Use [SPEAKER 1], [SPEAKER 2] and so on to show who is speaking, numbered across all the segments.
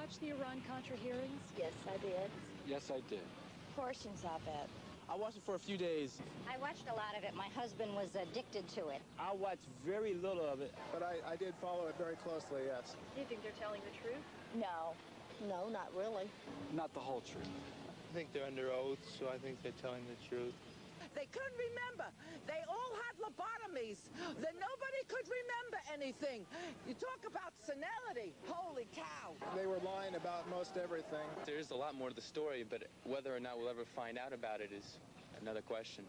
[SPEAKER 1] watch the Iran-Contra hearings?
[SPEAKER 2] Yes, I did.
[SPEAKER 3] Yes, I did.
[SPEAKER 2] Portions of it.
[SPEAKER 4] I watched it for a few days.
[SPEAKER 5] I watched a lot of it. My husband was addicted to it.
[SPEAKER 4] I watched very little of it.
[SPEAKER 6] But I did follow it very closely, yes.
[SPEAKER 1] Do you think they're telling the truth?
[SPEAKER 2] No. No, not really.
[SPEAKER 3] Not the whole truth.
[SPEAKER 7] I think they're under oath, so I think they're telling the truth.
[SPEAKER 8] They couldn't remember. They all had lobotomies. Then nobody could remember anything. You talk about senility. Holy cow.
[SPEAKER 6] They were lying about most everything.
[SPEAKER 7] There's a lot more to the story, but whether or not we'll ever find out about it is another question.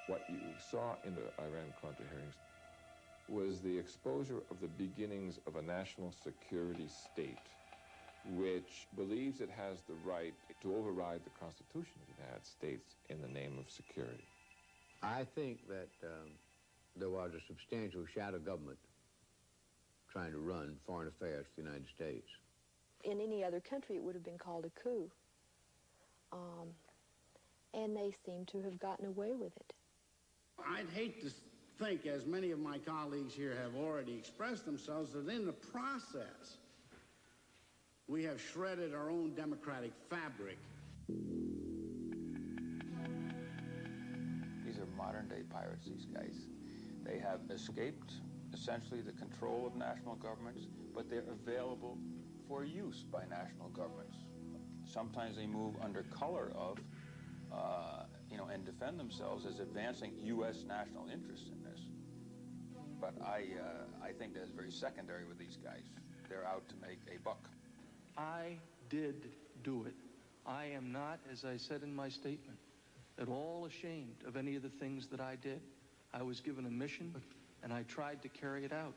[SPEAKER 9] What you saw in the Iran-Contra hearings was the exposure of the beginnings of a national security state which believes it has the right to override the Constitution of the United States in the name of security.
[SPEAKER 10] I think that there was a substantial shadow government trying to run foreign affairs for the United States.
[SPEAKER 11] In any other country, it would have been called a coup. And they seem to have gotten away with it.
[SPEAKER 12] I'd hate to think, as many of my colleagues here have already expressed themselves, that in the process, we have shredded our own democratic fabric.
[SPEAKER 13] These are modern-day pirates, these guys. They have escaped, essentially, the control of national governments, but they're available for use by national governments. Sometimes they move under color of and defend themselves as advancing U.S. national interests in this. But I think that's very secondary with these guys. They're out to make a buck.
[SPEAKER 14] I did do it. I am not, as I said in my statement, at all ashamed of any of the things that I did. I was given a mission, and I tried to carry it out.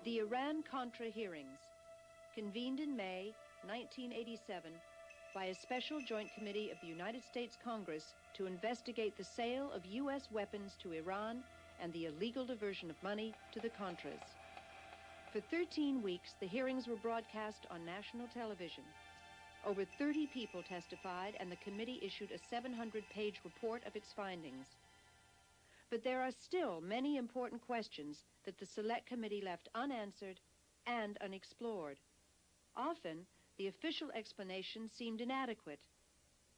[SPEAKER 15] The Iran-Contra hearings, convened in May 1987 by a special joint committee of the United States Congress to investigate the sale of U.S. weapons to Iran and the illegal diversion of money to the Contras. For 13 weeks, the hearings were broadcast on national television. Over 30 people testified, and the committee issued a 700-page report of its findings. But there are still many important questions that the Select Committee left unanswered and unexplored. Often, the official explanation seemed inadequate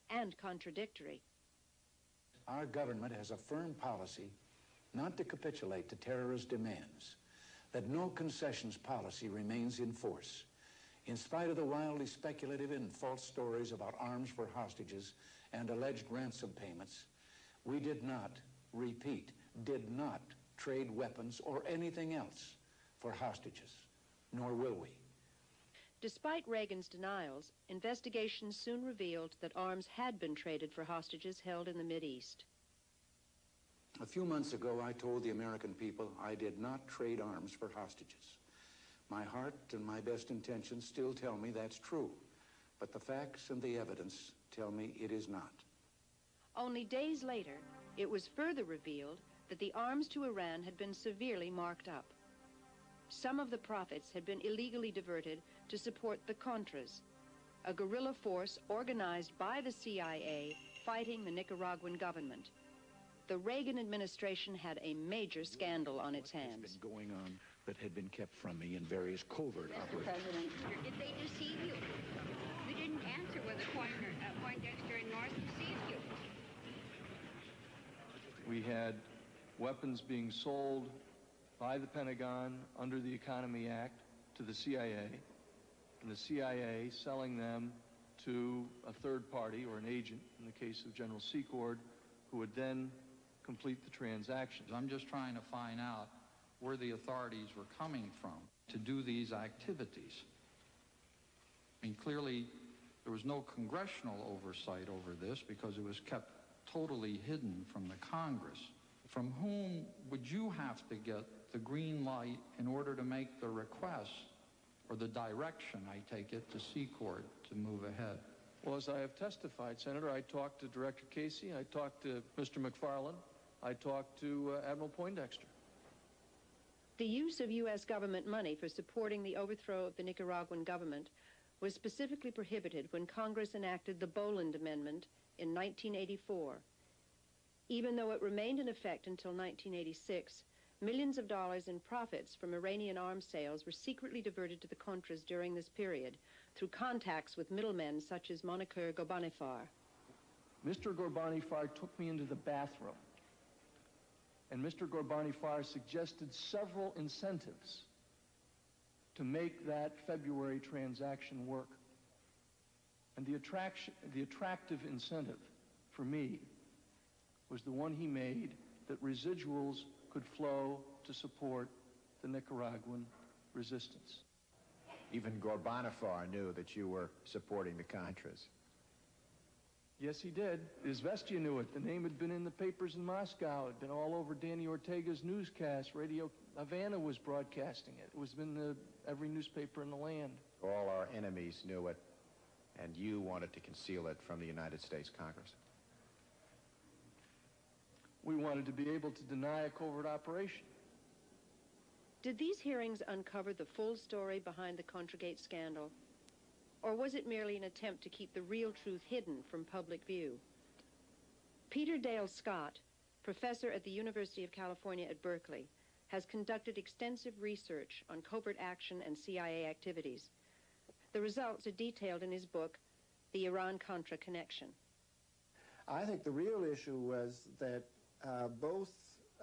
[SPEAKER 15] and contradictory.
[SPEAKER 16] Our government has a firm policy not to capitulate to terrorist demands, that no concessions policy remains in force. In spite of the wildly speculative and false stories about arms for hostages and alleged ransom payments, we did not, repeat, did not trade weapons or anything else for hostages, nor will we.
[SPEAKER 15] Despite Reagan's denials, investigations soon revealed that arms had been traded for hostages held in the Mideast.
[SPEAKER 16] A few months ago, I told the American people I did not trade arms for hostages. My heart and my best intentions still tell me that's true, but the facts and the evidence tell me it is not.
[SPEAKER 15] Only days later, it was further revealed that the arms to Iran had been severely marked up. Some of the profits had been illegally diverted to support the Contras, a guerrilla force organized by the CIA fighting the Nicaraguan government. The Reagan administration had a major scandal on its hands.
[SPEAKER 17] What has been going on that had been kept from me in various covert operations?
[SPEAKER 5] Mr. President, did they deceive you? You didn't answer whether Poindexter and North deceived you.
[SPEAKER 14] We had weapons being sold by the Pentagon under the Economy Act to the CIA, and the CIA selling them to a third party or an agent, in the case of General Secord, who would then complete the transactions.
[SPEAKER 18] I'm just trying to find out where the authorities were coming from to do these activities. I mean, clearly, there was no congressional oversight over this because it was kept totally hidden from the Congress. From whom would you have to get the green light in order to make the request, or the direction, I take it, to Secord to move ahead?
[SPEAKER 14] Well, as I have testified, Senator, I talked to Director Casey, I talked to Mr. McFarland, I talked to Admiral Poindexter.
[SPEAKER 15] The use of U.S. government money for supporting the overthrow of the Nicaraguan government was specifically prohibited when Congress enacted the Boland Amendment in 1984. Even though it remained in effect until 1986, millions of dollars in profits from Iranian arms sales were secretly diverted to the Contras during this period through contacts with middlemen such as Moniker Ghorbanifar.
[SPEAKER 14] Mr. Ghorbanifar took me into the bathroom, and Mr. Ghorbanifar suggested several incentives to make that February transaction work. And the attractive incentive for me was the one he made, that residuals could flow to support the Nicaraguan resistance.
[SPEAKER 19] Even Ghorbanifar knew that you were supporting the Contras.
[SPEAKER 14] Yes, he did. Izvestia knew it. The name had been in the papers in Moscow. It had been all over Danny Ortega's newscast. Radio Havana was broadcasting it. It was in every newspaper in the land.
[SPEAKER 19] All our enemies knew it, and you wanted to conceal it from the United States Congress.
[SPEAKER 14] We wanted to be able to deny a covert operation.
[SPEAKER 15] Did these hearings uncover the full story behind the Contragate scandal? Or was it merely an attempt to keep the real truth hidden from public view? Peter Dale Scott, professor at the University of California at Berkeley, has conducted extensive research on covert action and CIA activities. The results are detailed in his book, The Iran-Contra Connection.
[SPEAKER 20] I think the real issue was that both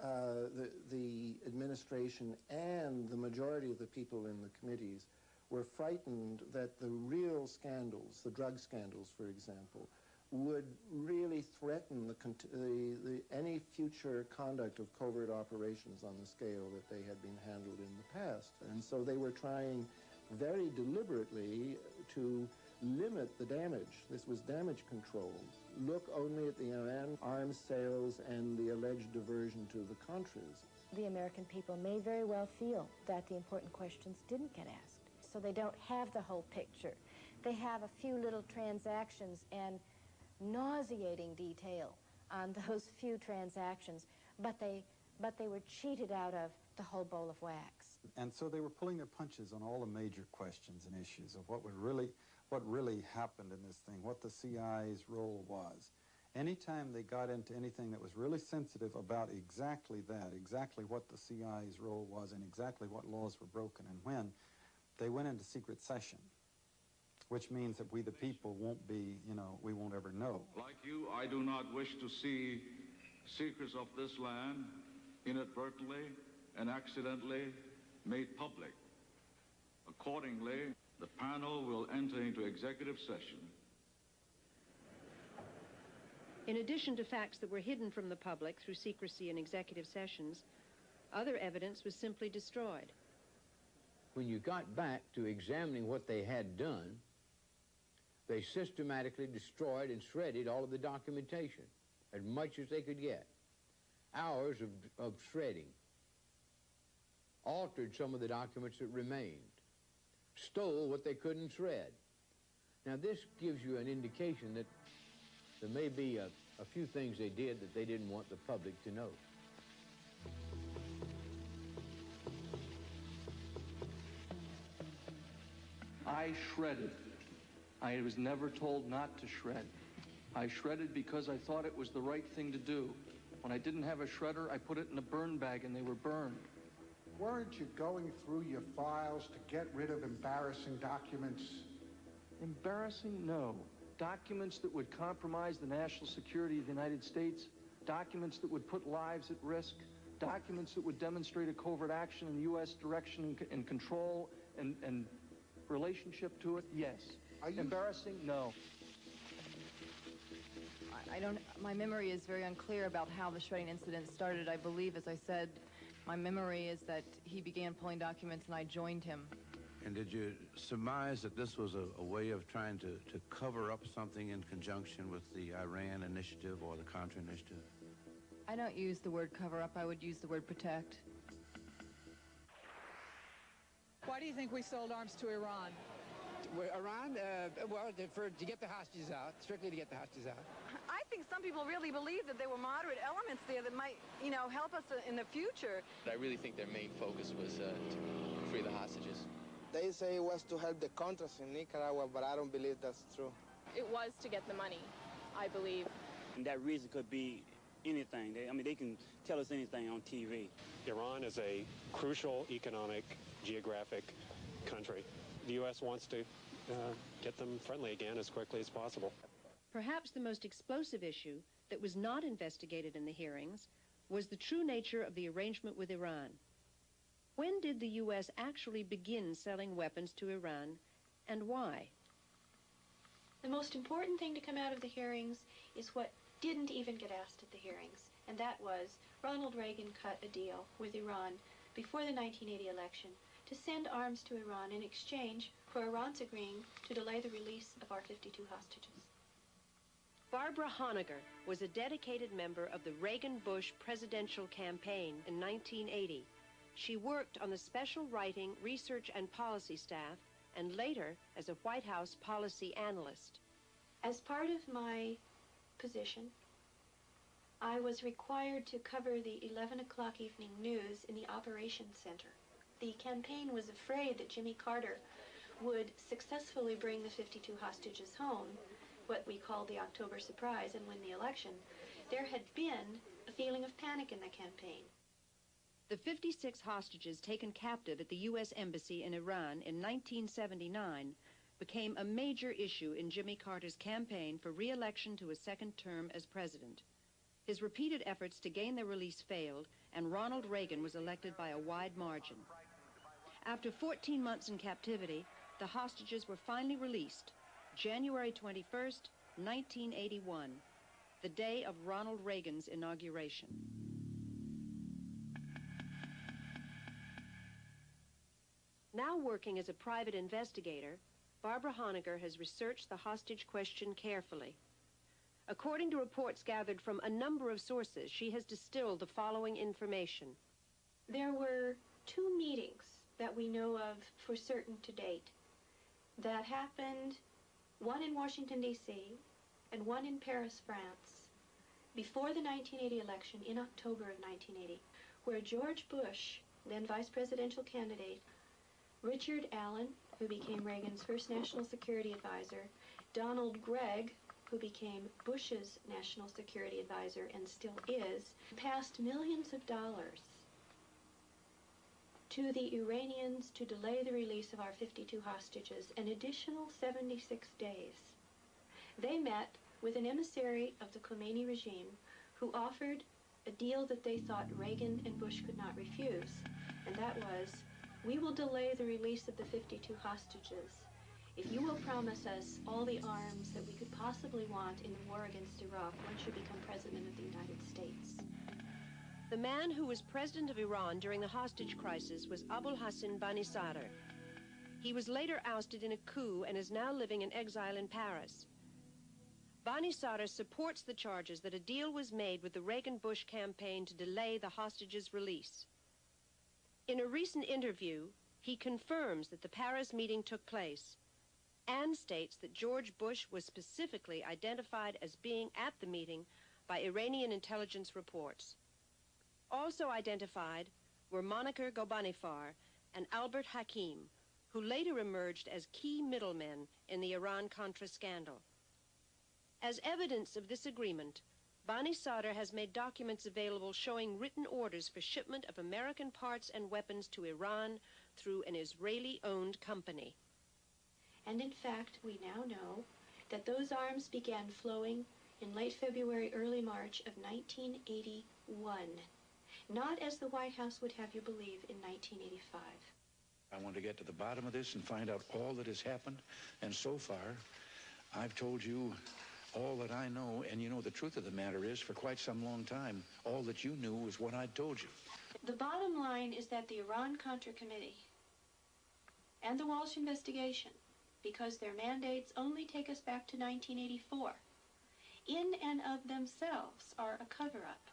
[SPEAKER 20] the administration and the majority of the people in the committees were frightened that the real scandals, the drug scandals, for example, would really threaten any future conduct of covert operations on the scale that they had been handled in the past. And so they were trying very deliberately to limit the damage. This was damage control. Look only at the Iran arms sales and the alleged diversion to the Contras.
[SPEAKER 2] The American people may very well feel that the important questions didn't get asked. So they don't have the whole picture. They have a few little transactions and nauseating detail on those few transactions, but they were cheated out of the whole bowl of wax.
[SPEAKER 21] And so they were pulling their punches on all the major questions and issues of what really happened in this thing, what the CIA's role was. Anytime they got into anything that was really sensitive about exactly that, exactly what the CIA's role was and exactly what laws were broken and when, they went into secret session, which means that we the people won't be, we won't ever know.
[SPEAKER 22] Like you, I do not wish to see secrets of this land inadvertently and accidentally made public. Accordingly, the panel will enter into executive session.
[SPEAKER 15] In addition to facts that were hidden from the public through secrecy in executive sessions, other evidence was simply destroyed.
[SPEAKER 10] When you got back to examining what they had done, they systematically destroyed and shredded all of the documentation, as much as they could get. Hours of shredding. Altered some of the documents that remained. Stole what they couldn't shred. Now this gives you an indication that there may be a few things they did that they didn't want the public to know.
[SPEAKER 14] I shredded. I was never told not to shred. I shredded because I thought it was the right thing to do. When I didn't have a shredder, I put it in a burn bag and they were burned.
[SPEAKER 23] Weren't you going through your files to get rid of embarrassing documents?
[SPEAKER 14] Embarrassing? No. Documents that would compromise the national security of the United States, documents that would put lives at risk, documents that would demonstrate a covert action in U.S. direction and control and relationship to it, yes. Embarrassing? No.
[SPEAKER 24] My memory is very unclear about how the shredding incident started. I believe, as I said, my memory is that he began pulling documents and I joined him.
[SPEAKER 1] And did you surmise that this was a way of trying to cover up something in conjunction with the Iran initiative or the Contra initiative?
[SPEAKER 24] I don't use the word cover up. I would use the word protect.
[SPEAKER 3] Why do you think we sold arms to Iran?
[SPEAKER 4] Iran? To get the hostages out, strictly to get the hostages out.
[SPEAKER 3] I think some people really believe that there were moderate elements there that might, you know, help us in the future.
[SPEAKER 7] I really think their main focus was to free the hostages.
[SPEAKER 6] They say it was to help the Contras in Nicaragua, but I don't believe that's true.
[SPEAKER 8] It was to get the money, I believe.
[SPEAKER 25] And that reason could be anything. They can tell us anything on TV.
[SPEAKER 26] Iran is a crucial economic, geographic country. The U.S. wants to get them friendly again as quickly as possible.
[SPEAKER 15] Perhaps the most explosive issue that was not investigated in the hearings was the true nature of the arrangement with Iran. When did the U.S. actually begin selling weapons to Iran, and why?
[SPEAKER 27] The most important thing to come out of the hearings is what didn't even get asked at the hearings, and that was Ronald Reagan cut a deal with Iran before the 1980 election to send arms to Iran in exchange for Iran's agreeing to delay the release of our 52 hostages.
[SPEAKER 15] Barbara Honegger was a dedicated member of the Reagan-Bush presidential campaign in 1980. She worked on the special writing, research, and policy staff, and later as a White House policy analyst.
[SPEAKER 27] As part of my position, I was required to cover the 11 o'clock evening news in the operations center. The campaign was afraid that Jimmy Carter would successfully bring the 52 hostages home, what we called the October surprise, and win the election. There had been a feeling of panic in the campaign.
[SPEAKER 15] The 56 hostages taken captive at the U.S. Embassy in Iran in 1979 became a major issue in Jimmy Carter's campaign for re-election to a second term as president. His repeated efforts to gain their release failed, and Ronald Reagan was elected by a wide margin. After 14 months in captivity, the hostages were finally released, January 21st, 1981, the day of Ronald Reagan's inauguration. Now working as a private investigator, Barbara Honegger has researched the hostage question carefully. According to reports gathered from a number of sources, she has distilled the following information.
[SPEAKER 27] There were 2 meetings that we know of for certain to date that happened, one in Washington, D.C., and one in Paris, France, before the 1980 election in October of 1980, where George Bush, then vice presidential candidate, Richard Allen, who became Reagan's first national security advisor, Donald Gregg, who became Bush's national security advisor and still is, passed millions of dollars to the Iranians to delay the release of our 52 hostages an additional 76 days. They met with an emissary of the Khomeini regime who offered a deal that they thought Reagan and Bush could not refuse, and that was, we will delay the release of the 52 hostages if you will promise us all the arms that we could possibly want in the war against Iraq once you become president of the United States.
[SPEAKER 15] The man who was president of Iran during the hostage crisis was Abul Hassan Bani Sadr. He was later ousted in a coup and is now living in exile in Paris. Bani Sadr supports the charges that a deal was made with the Reagan-Bush campaign to delay the hostages' release. In a recent interview, he confirms that the Paris meeting took place and states that George Bush was specifically identified as being at the meeting by Iranian intelligence reports. Also identified were Monikar Ghorbanifar and Albert Hakim, who later emerged as key middlemen in the Iran-Contra scandal. As evidence of this agreement, Bani Sadr has made documents available showing written orders for shipment of American parts and weapons to Iran through an Israeli-owned company.
[SPEAKER 27] And in fact, we now know that those arms began flowing in late February, early March of 1981, not as the White House would have you believe in 1985.
[SPEAKER 16] I want to get to the bottom of this and find out all that has happened, and so far, I've told you all that I know, and you know the truth of the matter is, for quite some long time, all that you knew was what I'd told you.
[SPEAKER 27] The bottom line is that the Iran-Contra Committee and the Walsh investigation, because their mandates only take us back to 1984, in and of themselves are a cover-up.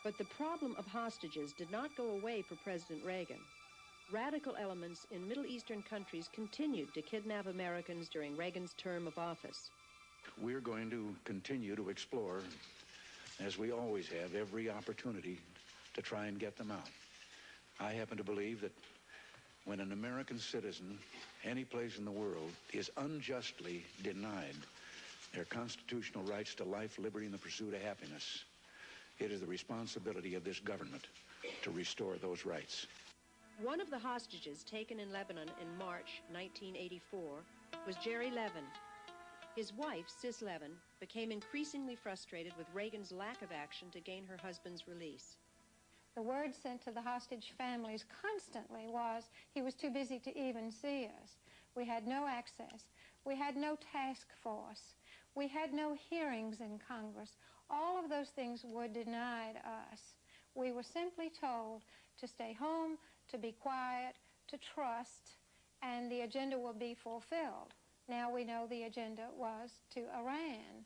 [SPEAKER 15] But the problem of hostages did not go away for President Reagan. Radical elements in Middle Eastern countries continued to kidnap Americans during Reagan's term of office.
[SPEAKER 16] We're going to continue to explore, as we always have, every opportunity to try and get them out. I happen to believe that when an American citizen, any place in the world, is unjustly denied their constitutional rights to life, liberty, and the pursuit of happiness, it is the responsibility of this government to restore those rights.
[SPEAKER 15] One of the hostages taken in Lebanon in March 1984 was Jerry Levin. His wife, Sis Levin, became increasingly frustrated with Reagan's lack of action to gain her husband's release.
[SPEAKER 5] The word sent to the hostage families constantly was he was too busy to even see us. We had no access. We had no task force. We had no hearings in Congress. All of those things were denied us. We were simply told to stay home, to be quiet, to trust, and the agenda will be fulfilled. Now we know the agenda was to Iran.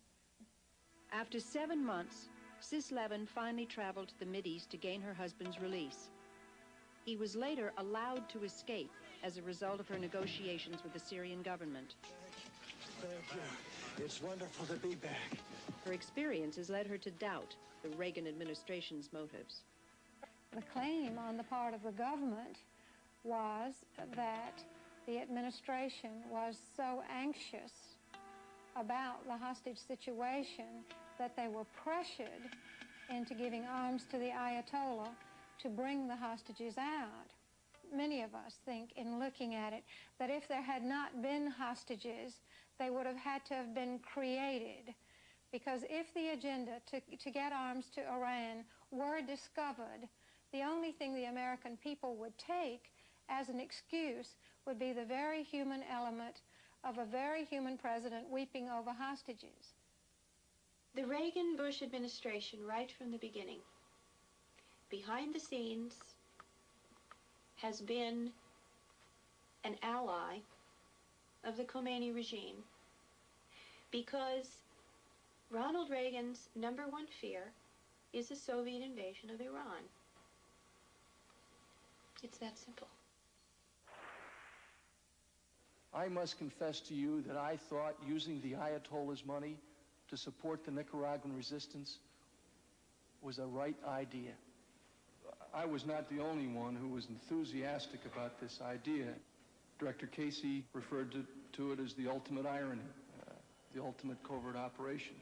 [SPEAKER 15] After 7 months, Sis Levin finally traveled to the Mideast to gain her husband's release. He was later allowed to escape as a result of her negotiations with the Syrian government.
[SPEAKER 9] Thank you. It's wonderful to be back.
[SPEAKER 15] Her experiences led her to doubt the Reagan administration's motives.
[SPEAKER 5] The claim on the part of the government was that the administration was so anxious about the hostage situation that they were pressured into giving arms to the Ayatollah to bring the hostages out. Many of us think, in looking at it, that if there had not been hostages, they would have had to have been created. Because if the agenda to get arms to Iran were discovered, the only thing the American people would take as an excuse would be the very human element of a very human president weeping over hostages.
[SPEAKER 27] The Reagan-Bush administration, right from the beginning, behind the scenes, has been an ally of the Khomeini regime, because Ronald Reagan's #1 fear is a Soviet invasion of Iran. It's that simple.
[SPEAKER 14] I must confess to you that I thought using the Ayatollah's money to support the Nicaraguan resistance was a right idea. I was not the only one who was enthusiastic about this idea. Director Casey referred to it as the ultimate irony, the ultimate covert operation.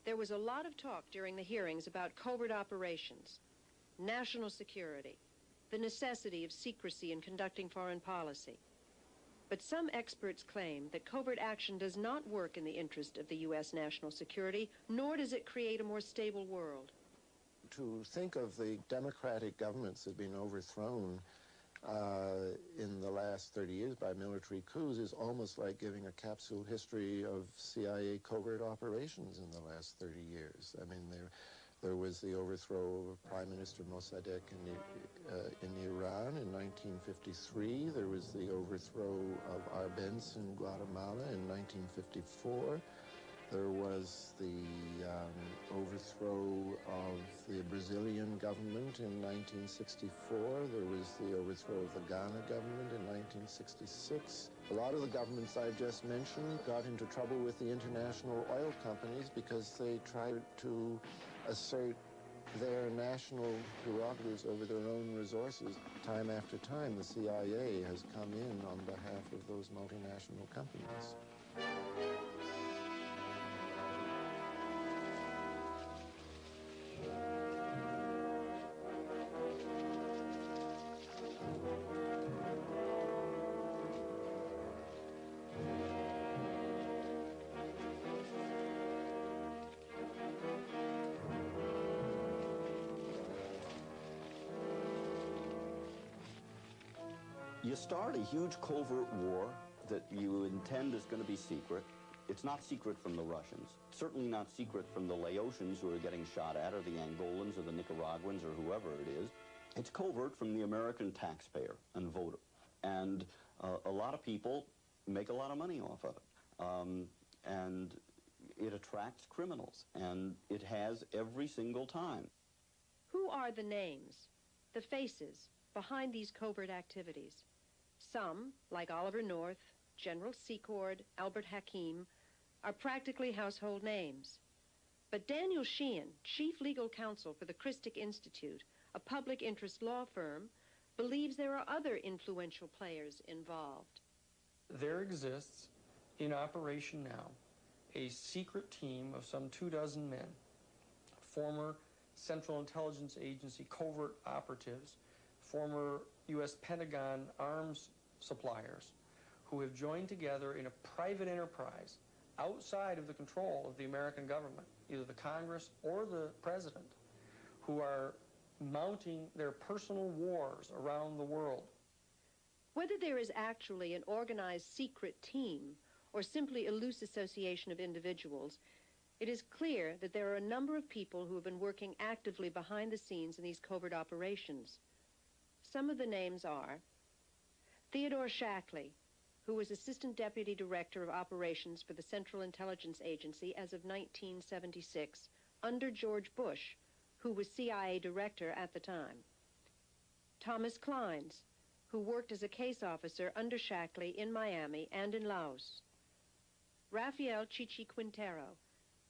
[SPEAKER 15] There was a lot of talk during the hearings about covert operations, national security, the necessity of secrecy in conducting foreign policy. But some experts claim that covert action does not work in the interest of the U.S. national security, nor does it create a more stable world.
[SPEAKER 20] To think of the democratic governments that have been overthrown in the last 30 years by military coups is almost like giving a capsule history of CIA covert operations in the last 30 years. I mean, there was the overthrow of Prime Minister Mossadegh in Iran in 1953. There was the overthrow of Arbenz in Guatemala in 1954. There was the overthrow of the Brazilian government in 1964. There was the overthrow of the Ghana government in 1966. A lot of the governments I just mentioned got into trouble with the international oil companies because they tried to assert their national prerogatives over their own resources. Time after time, the CIA has come in on behalf of those multinational companies.
[SPEAKER 11] You start a huge covert war that you intend is going to be secret. It's not secret from the Russians. Certainly not secret from the Laotians who are getting shot at, or the Angolans, or the Nicaraguans, or whoever it is. It's covert from the American taxpayer and voter. And a lot of people make a lot of money off of it. And it attracts criminals, and it has every single time.
[SPEAKER 15] Who are the names, the faces, behind these covert activities? Some, like Oliver North, General Secord, Albert Hakim, are practically household names. But Daniel Sheehan, Chief Legal Counsel for the Christic Institute, a public interest law firm, believes there are other influential players involved.
[SPEAKER 2] There exists in operation now a secret team of some 24 men, former Central Intelligence Agency covert operatives, former U.S. Pentagon arms suppliers, who have joined together in a private enterprise outside of the control of the American government, either the Congress or the President, who are mounting their personal wars around the world.
[SPEAKER 15] Whether there is actually an organized secret team or simply a loose association of individuals, it is clear that there are a number of people who have been working actively behind the scenes in these covert operations. Some of the names are Theodore Shackley, who was Assistant Deputy Director of Operations for the Central Intelligence Agency as of 1976, under George Bush, who was CIA Director at the time. Thomas Kleins, who worked as a case officer under Shackley in Miami and in Laos. Rafael Chichi Quintero,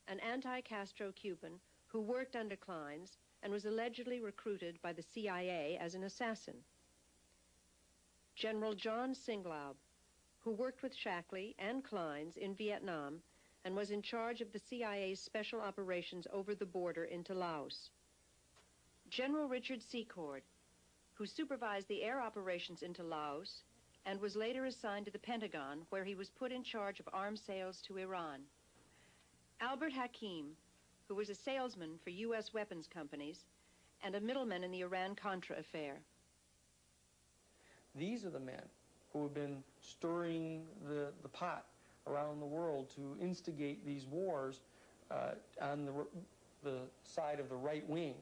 [SPEAKER 15] an anti-Castro Cuban who worked under Kleins and was allegedly recruited by the CIA as an assassin. General John Singlaub, who worked with Shackley and Kleins in Vietnam and was in charge of the CIA's special operations over the border into Laos. General Richard Secord, who supervised the air operations into Laos and was later assigned to the Pentagon, where he was put in charge of arms sales to Iran. Albert Hakim, who was a salesman for U.S. weapons companies and a middleman in the Iran-Contra affair.
[SPEAKER 2] These are the men who have been stirring the pot around the world to instigate these wars on the side of the right wing.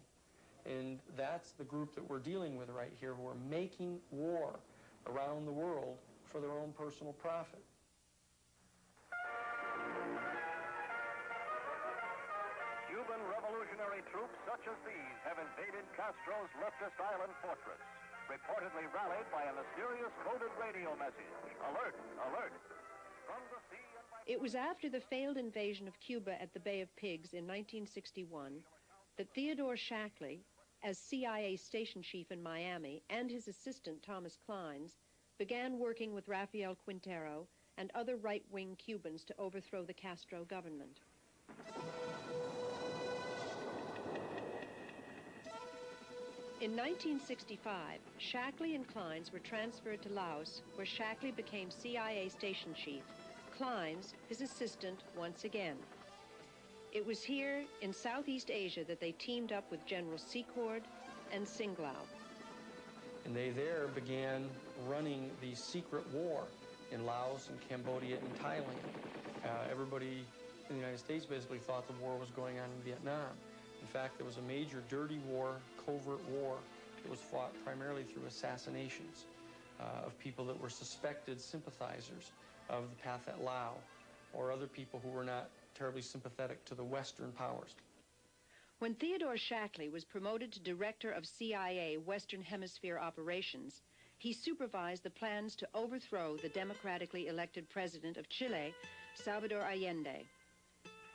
[SPEAKER 2] And that's the group that we're dealing with right here, who are making war around the world for their own personal profit.
[SPEAKER 12] Cuban revolutionary troops such as these have invaded Castro's leftist island fortress, reportedly rallied by a mysterious coded radio message. Alert, alert. From the sea and by...
[SPEAKER 15] It was after the failed invasion of Cuba at the Bay of Pigs in 1961 that Theodore Shackley, as CIA station chief in Miami, and his assistant Thomas Kleins, began working with Rafael Quintero and other right-wing Cubans to overthrow the Castro government. In 1965, Shackley and Kleins were transferred to Laos, where Shackley became CIA station chief, Kleins his assistant once again. It was here in Southeast Asia that they teamed up with General Secord and Singlaub.
[SPEAKER 2] And they there began running the secret war in Laos and Cambodia and Thailand. Everybody in the United States basically thought the war was going on in Vietnam. In fact, there was a major dirty war, covert war, that was fought primarily through assassinations of people that were suspected sympathizers of the Pathet Lao or other people who were not terribly sympathetic to the Western powers.
[SPEAKER 15] When Theodore Shackley was promoted to director of CIA Western Hemisphere operations, he supervised the plans to overthrow the democratically elected president of Chile, Salvador Allende.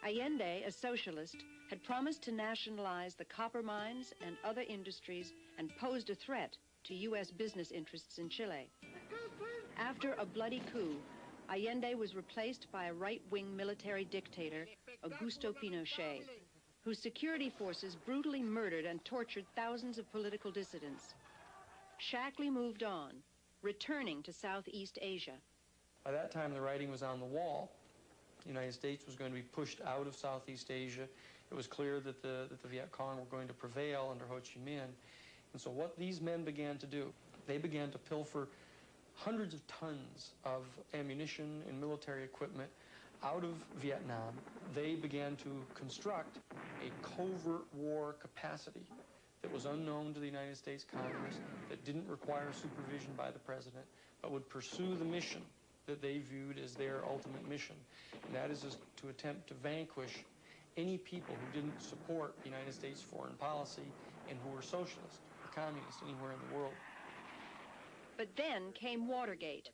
[SPEAKER 15] Allende, a socialist, had promised to nationalize the copper mines and other industries and posed a threat to U.S. business interests in Chile. After a bloody coup, Allende was replaced by a right-wing military dictator, Augusto Pinochet, whose security forces brutally murdered and tortured thousands of political dissidents. Shackley moved on, returning to Southeast Asia.
[SPEAKER 2] By that time, the writing was on the wall. The United States was going to be pushed out of Southeast Asia. It was clear that the Viet Cong were going to prevail under Ho Chi Minh. And so what these men began to do, they began to pilfer hundreds of tons of ammunition and military equipment out of Vietnam. They began to construct a covert war capacity that was unknown to the United States Congress, that didn't require supervision by the President, but would pursue the mission that they viewed as their ultimate mission. And that is to attempt to vanquish any people who didn't support the United States foreign policy and who were socialist or communist anywhere in the world.
[SPEAKER 15] But then came Watergate,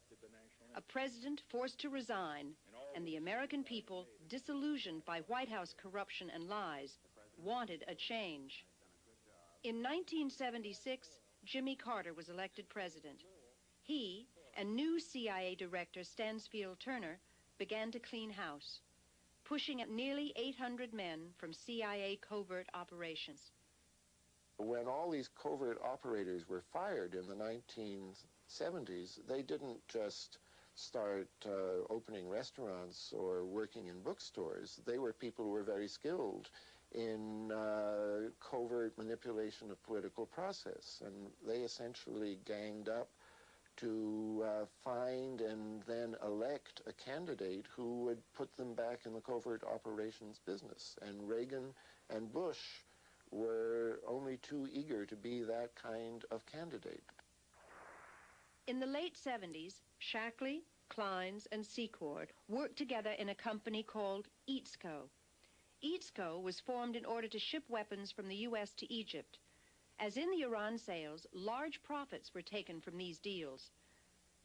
[SPEAKER 15] a president forced to resign, and the American people, disillusioned by White House corruption and lies, wanted a change. In 1976, Jimmy Carter was elected president. He and new CIA Director Stansfield Turner began to clean house, pushing at nearly 800 men from CIA covert operations.
[SPEAKER 10] When all these covert operators were fired in the 1970s, they didn't just start opening restaurants or working in bookstores. They were people who were very skilled in covert manipulation of political process, and they essentially ganged up to find and then elect a candidate who would put them back in the covert operations business. And Reagan and Bush were only too eager to be that kind of candidate.
[SPEAKER 15] In the late 70s, Shackley, Kleins, and Secord worked together in a company called EATSCO. EATSCO was formed in order to ship weapons from the U.S. to Egypt. As in the Iran sales, large profits were taken from these deals.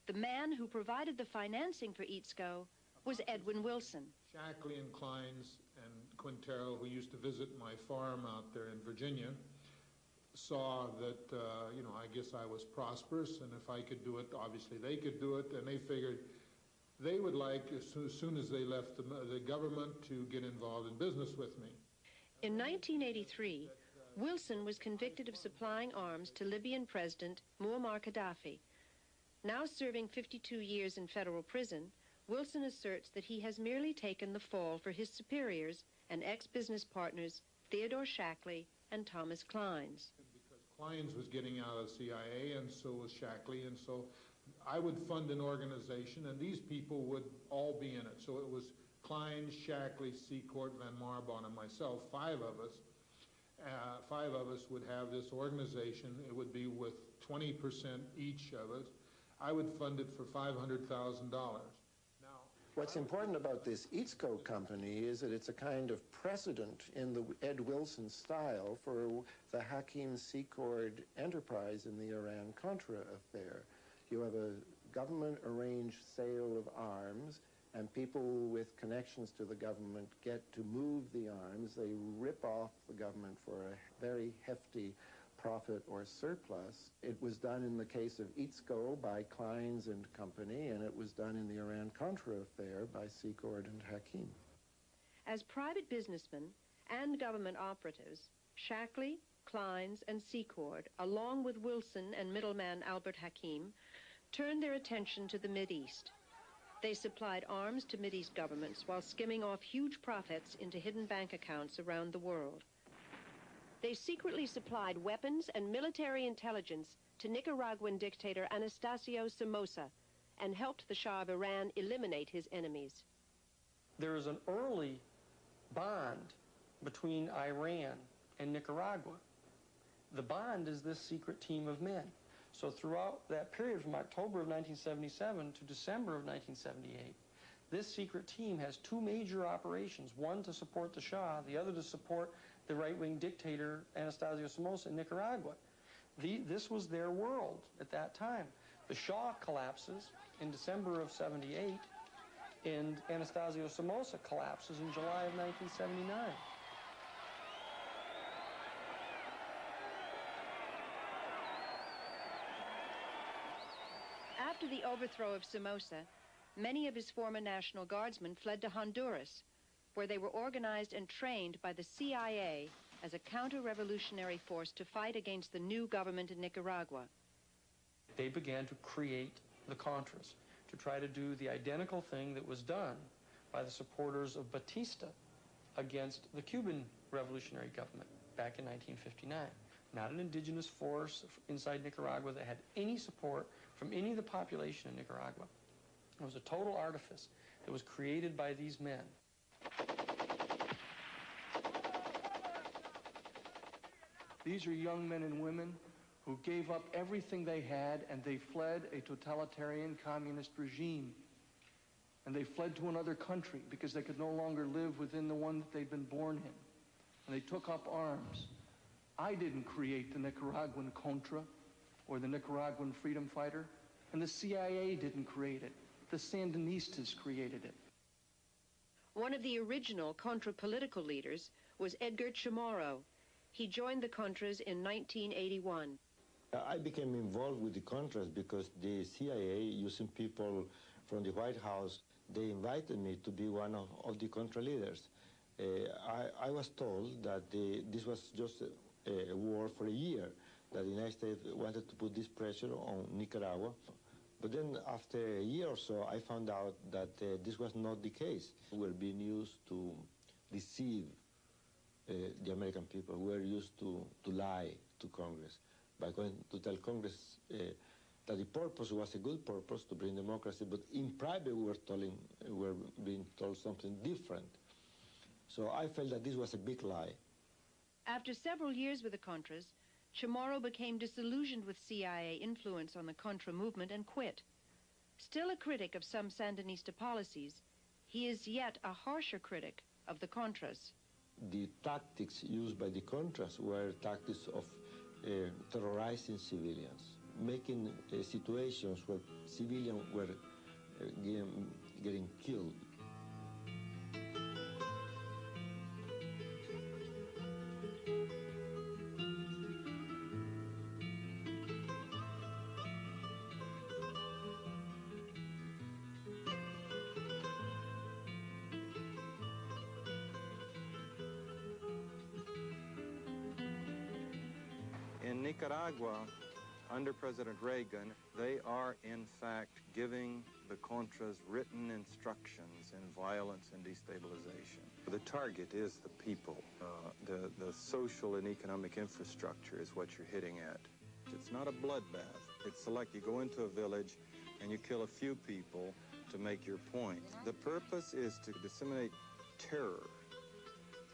[SPEAKER 15] The man who provided the financing for EATSCO was Edwin Wilson.
[SPEAKER 13] Shackley and Kleins and Quintero, who used to visit my farm out there in Virginia, saw that, I guess I was prosperous, and if I could do it, obviously they could do it, and they figured they would like, as soon as they left the government, to get involved in business with me.
[SPEAKER 15] In 1983, Wilson was convicted of supplying arms to Libyan President Muammar Gaddafi. Now serving 52 years in federal prison, Wilson asserts that he has merely taken the fall for his superiors and ex-business partners Theodore Shackley and Thomas Kleins.
[SPEAKER 13] Because Kleins was getting out of the CIA, and so was Shackley, and so I would fund an organization, and these people would all be in it. So it was Kleins, Shackley, Secord, Van Marbon, and myself, five of us. Five of us would have this organization. It would be with 20% each of us. I would fund it for $500,000.
[SPEAKER 20] What's important about this EATSCO company is that it's a kind of precedent in the Ed Wilson style for the Hakim Secord enterprise in the Iran-Contra affair. You have a government-arranged sale of arms, and people with connections to the government get to move the arms. They rip off the government for a very hefty profit or surplus. It was done in the case of EATSCO by Kleins and Company, and it was done in the Iran-Contra affair by Secord and Hakim.
[SPEAKER 15] As private businessmen and government operatives, Shackley, Kleins, and Secord, along with Wilson and middleman Albert Hakim, turned their attention to the Mideast. They supplied arms to Mideast governments while skimming off huge profits into hidden bank accounts around the world. They secretly supplied weapons and military intelligence to Nicaraguan dictator Anastasio Somoza and helped the Shah of Iran eliminate his enemies.
[SPEAKER 2] There is an early bond between Iran and Nicaragua. The bond is this secret team of men. So throughout that period from October of 1977 to December of 1978, this secret team has two major operations, one to support the Shah, the other to support the right-wing dictator Anastasio Somoza in Nicaragua. This was their world at that time. The Shah collapses in December of 78, and Anastasio Somoza collapses in July of 1979.
[SPEAKER 15] After the overthrow of Somoza, many of his former National Guardsmen fled to Honduras, where they were organized and trained by the CIA as a counter-revolutionary force to fight against the new government in Nicaragua.
[SPEAKER 2] They began to create the Contras, to try to do the identical thing that was done by the supporters of Batista against the Cuban revolutionary government back in 1959. Not an indigenous force inside Nicaragua that had any support from any of the population in Nicaragua. It was a total artifice that was created by these men.
[SPEAKER 14] These are young men and women who gave up everything they had, and they fled a totalitarian communist regime. And they fled to another country because they could no longer live within the one that they'd been born in. And they took up arms. I didn't create the Nicaraguan Contra or the Nicaraguan freedom fighter, and the CIA didn't create it. The Sandinistas created it.
[SPEAKER 15] One of the original Contra political leaders was Edgar Chamorro. He joined the Contras in 1981.
[SPEAKER 1] I became involved with the Contras because the CIA, using people from the White House, they invited me to be one of the Contra leaders. I was told that this was just a war for a year, that the United States wanted to put this pressure on Nicaragua. But then after a year or so, I found out that this was not the case. We were being used to deceive the American people. We were used to lie to Congress by going to tell Congress that the purpose was a good purpose to bring democracy, but in private we were being told something different. So I felt that this was a big lie.
[SPEAKER 15] After several years with the Contras, Chamorro became disillusioned with CIA influence on the Contra movement and quit. Still a critic of some Sandinista policies, he is yet a harsher critic of the Contras.
[SPEAKER 1] The tactics used by the Contras were tactics of terrorizing civilians, making situations where civilians were getting killed.
[SPEAKER 17] In Nicaragua, under President Reagan, they are in fact giving the Contras written instructions in violence and destabilization. The target is the people. The social and economic infrastructure is what you're hitting at. It's not a bloodbath. It's like you go into a village and you kill a few people to make your point. The purpose is to disseminate terror,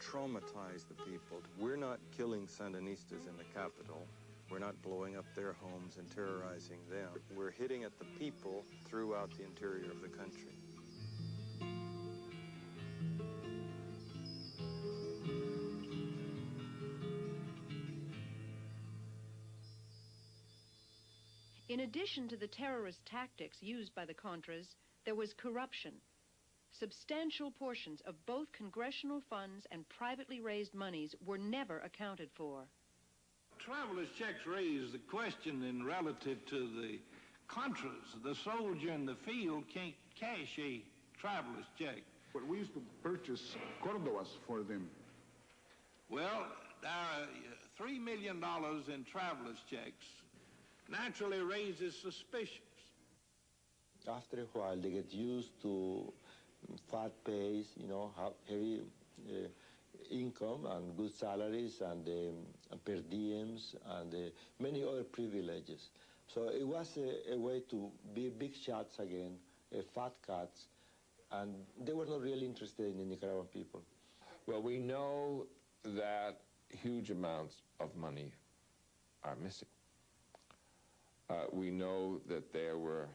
[SPEAKER 17] traumatize the people. We're not killing Sandinistas in the capital. We're not blowing up their homes and terrorizing them. We're hitting at the people throughout the interior of the country.
[SPEAKER 15] In addition to the terrorist tactics used by the Contras, there was corruption. Substantial portions of both congressional funds and privately raised monies were never accounted for.
[SPEAKER 18] Traveler's checks raise the question in relative to the Contras. The soldier in the field can't cash a traveler's check.
[SPEAKER 19] But we used to purchase Cordobas for them.
[SPEAKER 18] Well, there are $3 million in traveler's checks. Naturally raises suspicions.
[SPEAKER 1] After a while, they get used to fat pays, you know, heavy income and good salaries and per diems and many other privileges. So it was a way to be big shots again, fat cats, and they were not really interested in the Nicaraguan people.
[SPEAKER 21] Well, we know that huge amounts of money are missing. We know that there were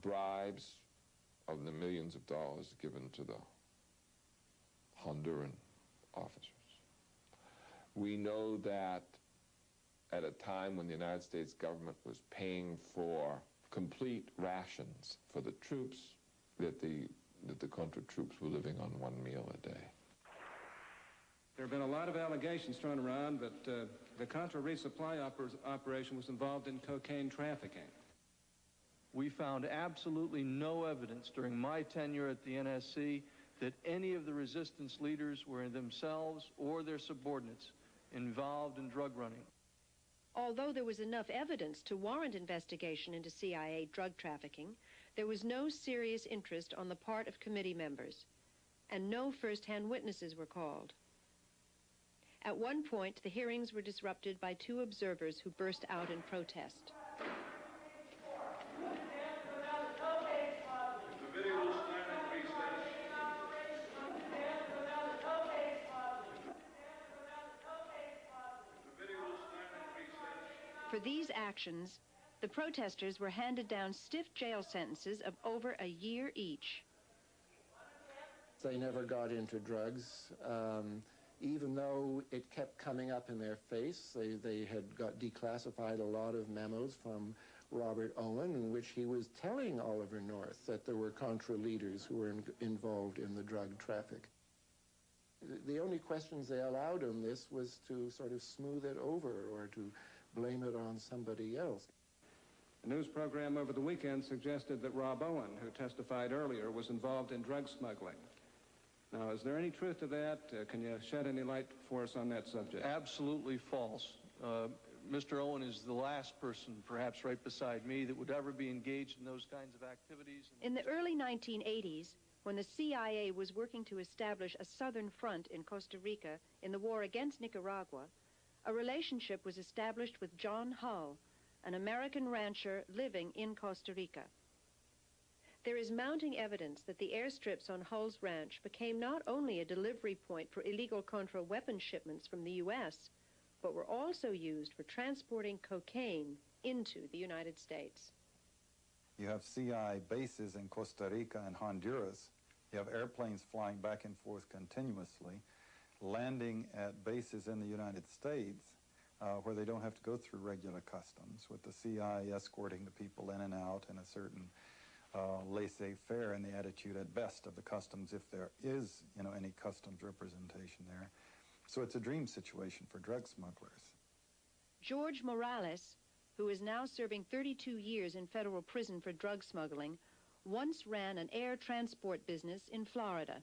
[SPEAKER 21] bribes of the millions of dollars given to the Honduran officers. We know that at a time when the United States government was paying for complete rations for the troops, that the Contra troops were living on one meal a day.
[SPEAKER 22] There have been a lot of allegations thrown around, but the Contra resupply operation was involved in cocaine trafficking.
[SPEAKER 14] We found absolutely no evidence during my tenure at the NSC that any of the resistance leaders were themselves or their subordinates involved in drug running.
[SPEAKER 15] Although there was enough evidence to warrant investigation into CIA drug trafficking, there was no serious interest on the part of committee members, and no first-hand witnesses were called. At one point, the hearings were disrupted by two observers who burst out in protest. For these actions, the protesters were handed down stiff jail sentences of over a year each.
[SPEAKER 20] They never got into drugs, even though it kept coming up in their face. They had got declassified a lot of memos from Robert Owen in which he was telling Oliver North that there were Contra leaders who were involved in the drug traffic. The only questions they allowed on this was to sort of smooth it over or to blame it on somebody else.
[SPEAKER 22] A news program over the weekend suggested that Rob Owen, who testified earlier, was involved in drug smuggling. Now, is there any truth to that? Can you shed any light for us on that subject?
[SPEAKER 14] Absolutely false. Mr. Owen is the last person, perhaps right beside me, that would ever be engaged in those kinds of activities.
[SPEAKER 15] In the early 1980s, when the CIA was working to establish a southern front in Costa Rica in the war against Nicaragua, a relationship was established with John Hull, an American rancher living in Costa Rica. There is mounting evidence that the airstrips on Hull's ranch became not only a delivery point for illegal Contra weapon shipments from the U.S., but were also used for transporting cocaine into the United States.
[SPEAKER 17] You have CI bases in Costa Rica and Honduras. You have airplanes flying back and forth continuously, landing at bases in the United States where they don't have to go through regular customs, with the CI escorting the people in and out in a certain laissez-faire in the attitude at best of the customs, if there is, any customs representation there. So it's a dream situation for drug smugglers.
[SPEAKER 15] George Morales, who is now serving 32 years in federal prison for drug smuggling, once ran an air transport business in Florida.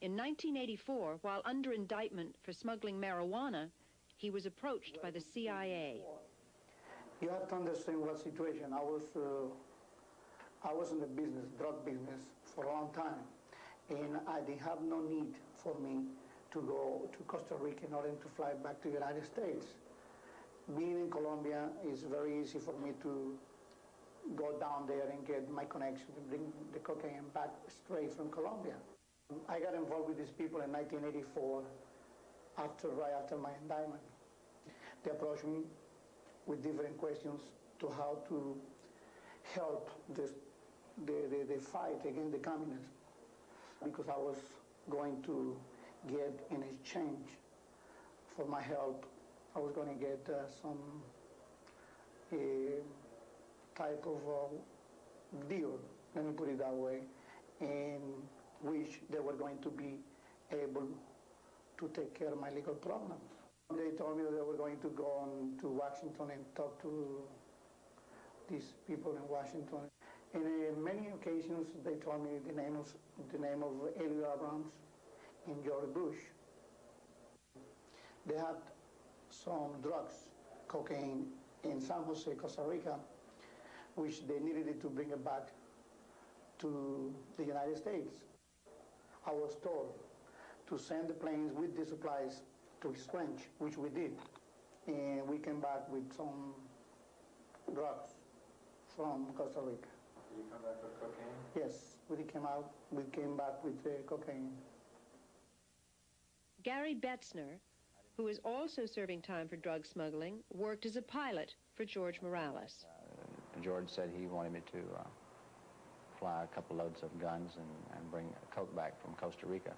[SPEAKER 15] In 1984, while under indictment for smuggling marijuana, he was approached by the CIA.
[SPEAKER 3] You have to understand what situation. I was in the business, drug business, for a long time, and I didn't have no need for me to go to Costa Rica in order to fly back to the United States. Being in Colombia is very easy for me to go down there and get my connection to bring the cocaine back straight from Colombia. I got involved with these people in 1984, right after my indictment. They approached me with different questions to how to help the fight against the communists, because I was going to get in exchange for my help, I was going to get some type of deal, let me put it that way, in which they were going to be able to take care of my legal problems. They told me that they were going to go on to Washington and talk to these people in Washington. And in many occasions, they told me the name of Elliot Abrams and George Bush. They had some drugs, cocaine, in San Jose, Costa Rica, which they needed to bring it back to the United States. I was told to send the planes with the supplies to his ranch, which we did. And we came back with some drugs from Costa Rica.
[SPEAKER 17] Did you come back with cocaine?
[SPEAKER 20] Yes, we came back with cocaine.
[SPEAKER 15] Gary Betzner, who is also serving time for drug smuggling, worked as a pilot for George Morales.
[SPEAKER 4] George said he wanted me to fly a couple loads of guns and bring coke back from Costa Rica.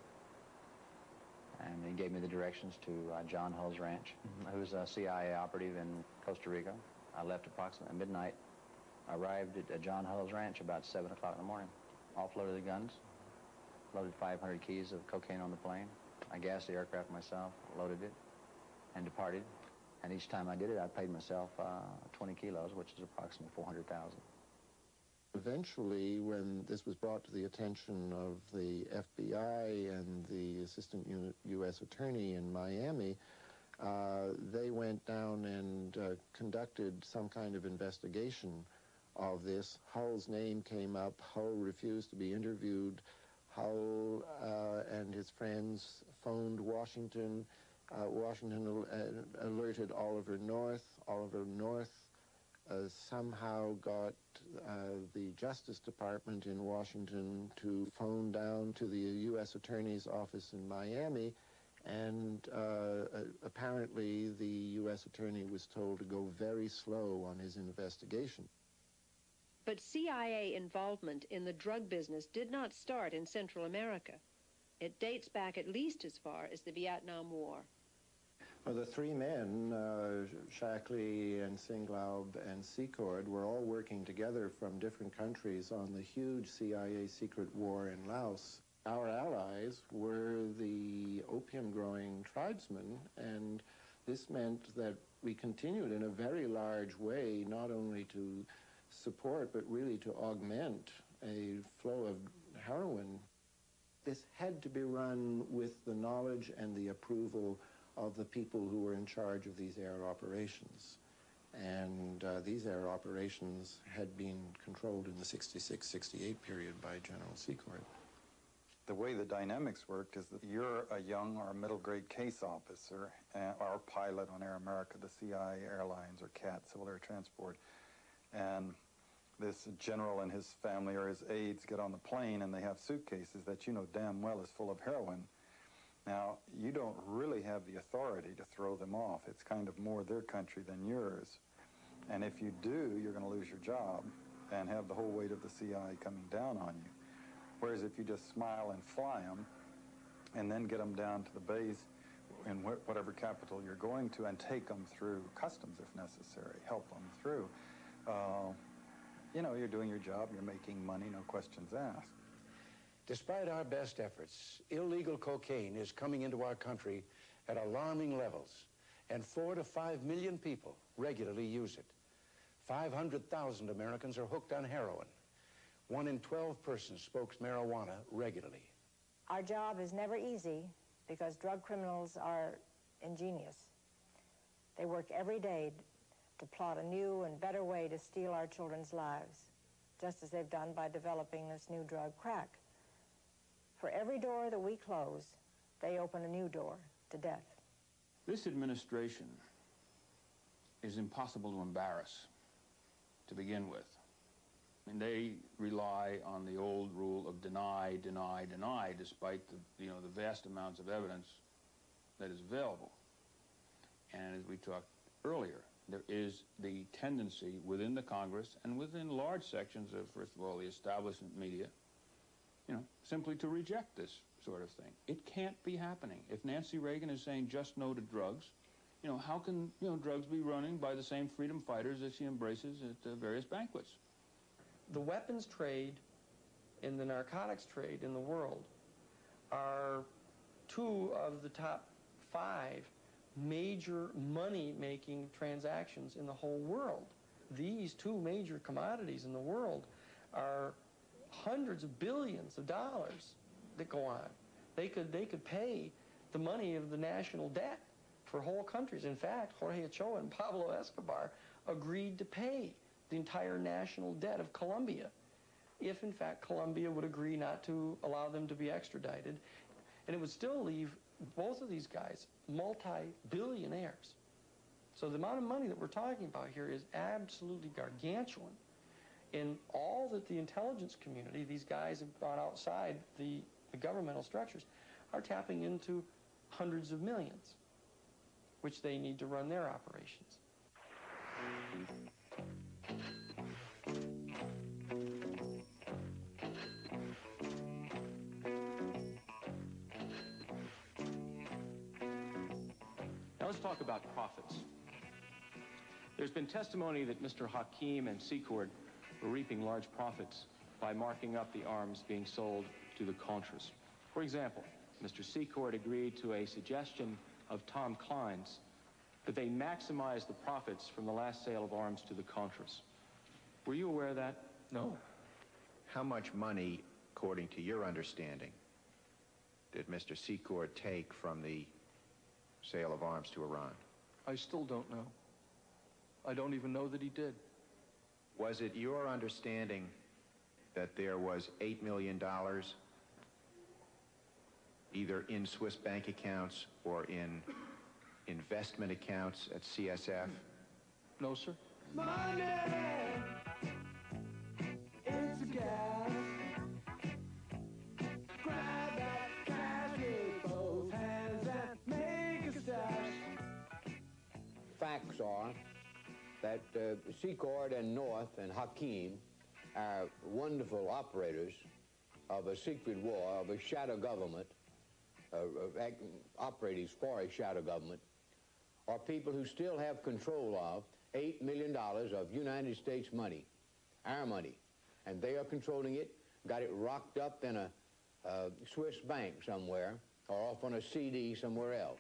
[SPEAKER 4] And he gave me the directions to John Hull's ranch, who was a CIA operative in Costa Rica. I left approximately midnight. I arrived at John Hull's ranch about 7 o'clock in the morning. Offloaded the guns, loaded 500 keys of cocaine on the plane. I gassed the aircraft myself, loaded it, and departed. And each time I did it, I paid myself 20 kilos, which is approximately $400,000.
[SPEAKER 10] Eventually, when this was brought to the attention of the FBI and the Assistant U.S. Attorney in Miami, they went down and conducted some kind of investigation of this. Hull's name came up. Hull refused to be interviewed. Hull and his friends phoned Washington. Washington alerted Oliver North. Oliver North somehow got the Justice Department in Washington to phone down to the U.S. Attorney's office in Miami And apparently the U.S. attorney was told to go very slow on his investigation.
[SPEAKER 15] But CIA involvement in the drug business did not start in Central America. It dates back at least as far as the Vietnam War.
[SPEAKER 20] Well, the three men, Shackley and Singlaub and Secord, were all working together from different countries on the huge CIA secret war in Laos. Our allies were the opium-growing tribesmen, and this meant that we continued in a very large way not only to support, but really to augment a flow of heroin. This had to be run with the knowledge and the approval of the people who were in charge of these air operations. And these air operations had been controlled in the 66-68 period by General Secord.
[SPEAKER 17] The way the dynamics worked is that you're a young or middle grade case officer or pilot on Air America, the CIA Airlines, or CAT, Civil Air Transport, and this general and his family or his aides get on the plane and they have suitcases that you know damn well is full of heroin. Now, you don't really have the authority to throw them off. It's kind of more their country than yours. And if you do, you're going to lose your job and have the whole weight of the CIA coming down on you. Whereas if you just smile and fly them and then get them down to the base in whatever capital you're going to and take them through customs if necessary, help them through, you know, you're doing your job, you're making money, no questions asked.
[SPEAKER 16] Despite our best efforts, illegal cocaine is coming into our country at alarming levels, and 4 to 5 million people regularly use it. 500,000 Americans are hooked on heroin. 1 in 12 persons smokes marijuana regularly.
[SPEAKER 6] Our job is never easy because drug criminals are ingenious. They work every day to plot a new and better way to steal our children's lives, just as they've done by developing this new drug, crack. For every door that we close, they open a new door to death.
[SPEAKER 7] This administration is impossible to embarrass to begin with. I mean, they rely on the old rule of deny, deny, deny, despite the vast amounts of evidence that is available. And as we talked earlier, there is the tendency within the Congress and within large sections of, first of all, the establishment media, simply to reject this sort of thing. It can't be happening. If Nancy Reagan is saying just no to drugs, how can, drugs be running by the same freedom fighters that she embraces at various banquets?
[SPEAKER 2] The weapons trade and the narcotics trade in the world are 2 of the top 5 major money-making transactions in the whole world. These 2 major commodities in the world are hundreds of billions of dollars that go on. They could pay the money of the national debt for whole countries. In fact, Jorge Ochoa and Pablo Escobar agreed to pay the entire national debt of Colombia if, in fact, Colombia would agree not to allow them to be extradited. And it would still leave both of these guys multi-billionaires. So the amount of money that we're talking about here is absolutely gargantuan. And all that the intelligence community, these guys have gone outside the governmental structures, are tapping into hundreds of millions, which they need to run their operations.
[SPEAKER 8] Now let's talk about profits. There's been testimony that Mr. Hakim and Secord were reaping large profits by marking up the arms being sold to the Contras. For example, Mr. Secord agreed to a suggestion of Tom Klein's that they maximize the profits from the last sale of arms to the Contras. Were you aware of that?
[SPEAKER 2] No.
[SPEAKER 23] How much money, according to your understanding, did Mr. Secord take from the sale of arms to Iran?
[SPEAKER 14] I still don't know. I don't even know that he did.
[SPEAKER 23] Was it your understanding that there was $8 million either in Swiss bank accounts or in investment accounts at CSF?
[SPEAKER 14] No, sir.
[SPEAKER 9] Money, it's a gas. Grab that cash with both hands and
[SPEAKER 5] facts are that Secord and North and Hakim are wonderful operators of a secret war, of a shadow government, operators for a shadow government, are people who still have control of $8 million of United States money, our money, and they are controlling it, got it rocked up in a Swiss bank somewhere, or off on a CD somewhere else.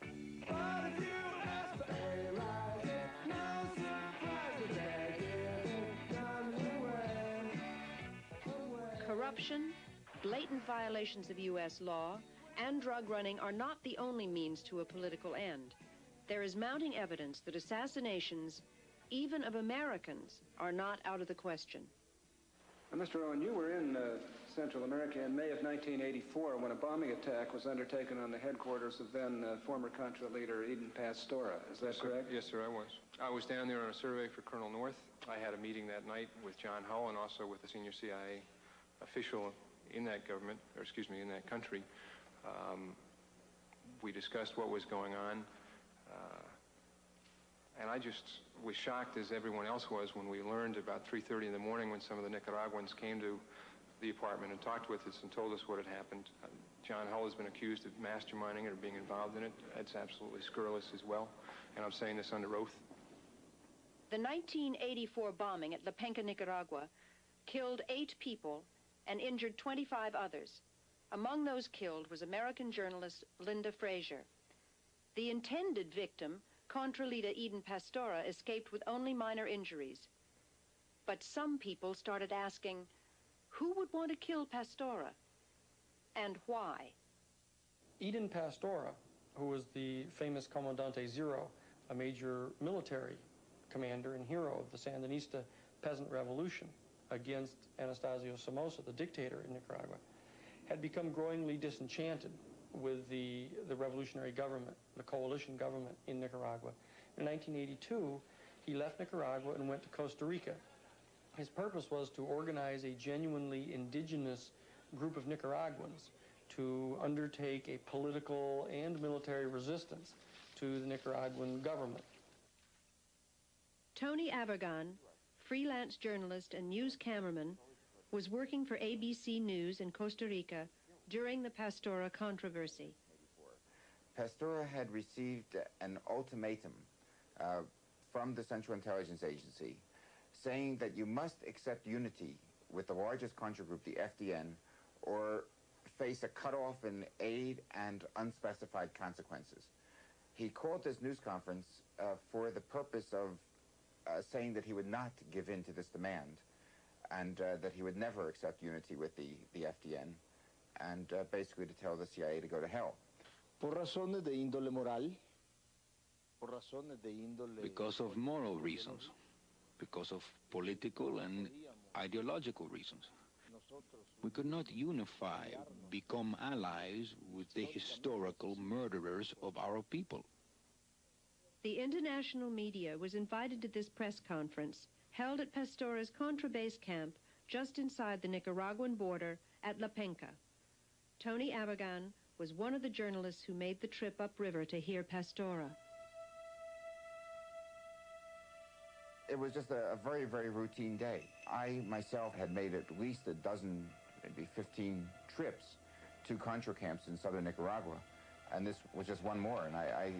[SPEAKER 15] Corruption, blatant violations of U.S. law, and drug running are not the only means to a political end. There is mounting evidence that assassinations, even of Americans, are not out of the question.
[SPEAKER 22] Mr. Owen, you were in Central America in May of 1984 when a bombing attack was undertaken on the headquarters of then former Contra leader Eden Pastora. Is that correct?
[SPEAKER 11] Yes, sir, I was. I was down there on a survey for Colonel North. I had a meeting that night with John Hull and also with the senior CIA official in that government, or excuse me, in that country. We discussed what was going on. And I just was shocked, as everyone else was, when we learned about 3:30 in the morning when some of the Nicaraguans came to the apartment and talked with us and told us what had happened. John Hull has been accused of masterminding it or being involved in it. That's absolutely scurrilous as well, and I'm saying this under oath.
[SPEAKER 15] The 1984 bombing at La Penca, Nicaragua, killed 8 people and injured 25 others. Among those killed was American journalist Linda Frazier. The intended victim, Contra leader Eden Pastora, escaped with only minor injuries. But some people started asking, who would want to kill Pastora? And why?
[SPEAKER 2] Eden Pastora, who was the famous Comandante Zero, a major military commander and hero of the Sandinista peasant revolution against Anastasio Somoza, the dictator in Nicaragua, had become growingly disenchanted with the revolutionary government, the coalition government in Nicaragua. In 1982, he left Nicaragua and went to Costa Rica. His purpose was to organize a genuinely indigenous group of Nicaraguans to undertake a political and military resistance to the Nicaraguan government.
[SPEAKER 15] Tony Abergan, freelance journalist and news cameraman, was working for ABC News in Costa Rica during the Pastora controversy.
[SPEAKER 12] Pastora had received an ultimatum from the Central Intelligence Agency saying that you must accept unity with the largest Contra group, the FDN, or face a cutoff in aid and unspecified consequences. He called this news conference for the purpose of saying that he would not give in to this demand and that he would never accept unity with the FDN, and basically to tell the CIA to go to hell.
[SPEAKER 24] Because of moral reasons, because of political and ideological reasons. We could not unify, become allies with the historical murderers of our people.
[SPEAKER 15] The international media was invited to this press conference held at Pastora's Contra base camp just inside the Nicaraguan border at La Penca. Tony Abergan was one of the journalists who made the trip upriver to hear Pastora.
[SPEAKER 12] It was just a very, very routine day. I myself had made at least a dozen, maybe 15 trips to Contra camps in southern Nicaragua, and this was just one more, and I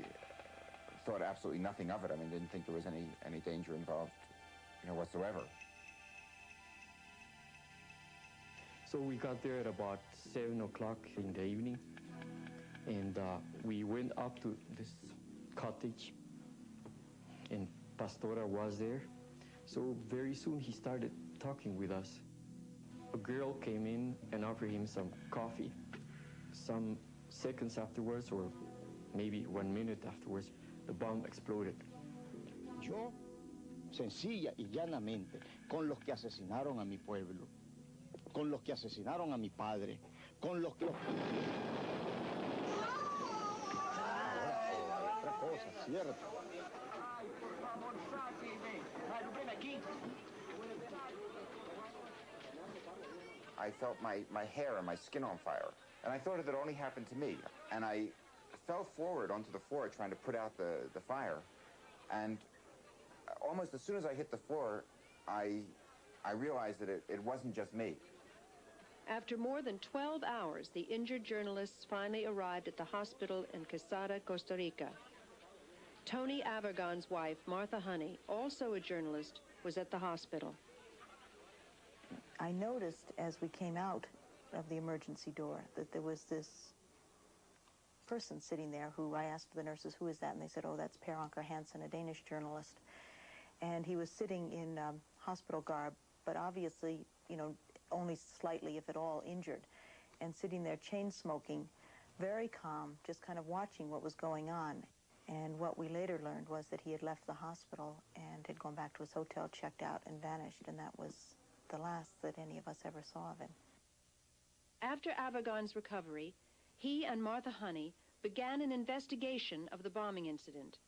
[SPEAKER 12] thought absolutely nothing of it. I mean, didn't think there was any danger involved, whatsoever.
[SPEAKER 2] So we got there at about 7 o'clock in the evening, and we went up to this cottage, and Pastora was there. So very soon he started talking with us. A girl came in and offered him some coffee. Some seconds afterwards, or maybe 1 minute afterwards, the bomb exploded.
[SPEAKER 25] Yo, sencilla y llanamente, con los que asesinaron a mi pueblo, con los que asesinaron a mi padre, con los que... Otra cosa, cierto.
[SPEAKER 12] I felt my hair and my skin on fire, and I thought it had only happened to me. And I fell forward onto the floor trying to put out the fire, and almost as soon as I hit the floor, I realized that it wasn't just me.
[SPEAKER 15] After more than 12 hours, the injured journalists finally arrived at the hospital in Quesada, Costa Rica. Tony Avergon's wife, Martha Honey, also a journalist, was at the hospital.
[SPEAKER 1] I noticed as we came out of the emergency door that there was this person sitting there who I asked the nurses, who is that? And they said, oh, that's Per Anker Hansen, a Danish journalist. And he was sitting in hospital garb, but obviously, you know, only slightly, if at all, injured, and sitting there chain smoking, very calm, just kind of watching what was going on. And what we later learned was that he had left the hospital and had gone back to his hotel, checked out, and vanished, and that was the last that any of us ever saw of him.
[SPEAKER 15] After Avergon's recovery, he and Martha Honey began an investigation of the bombing incident.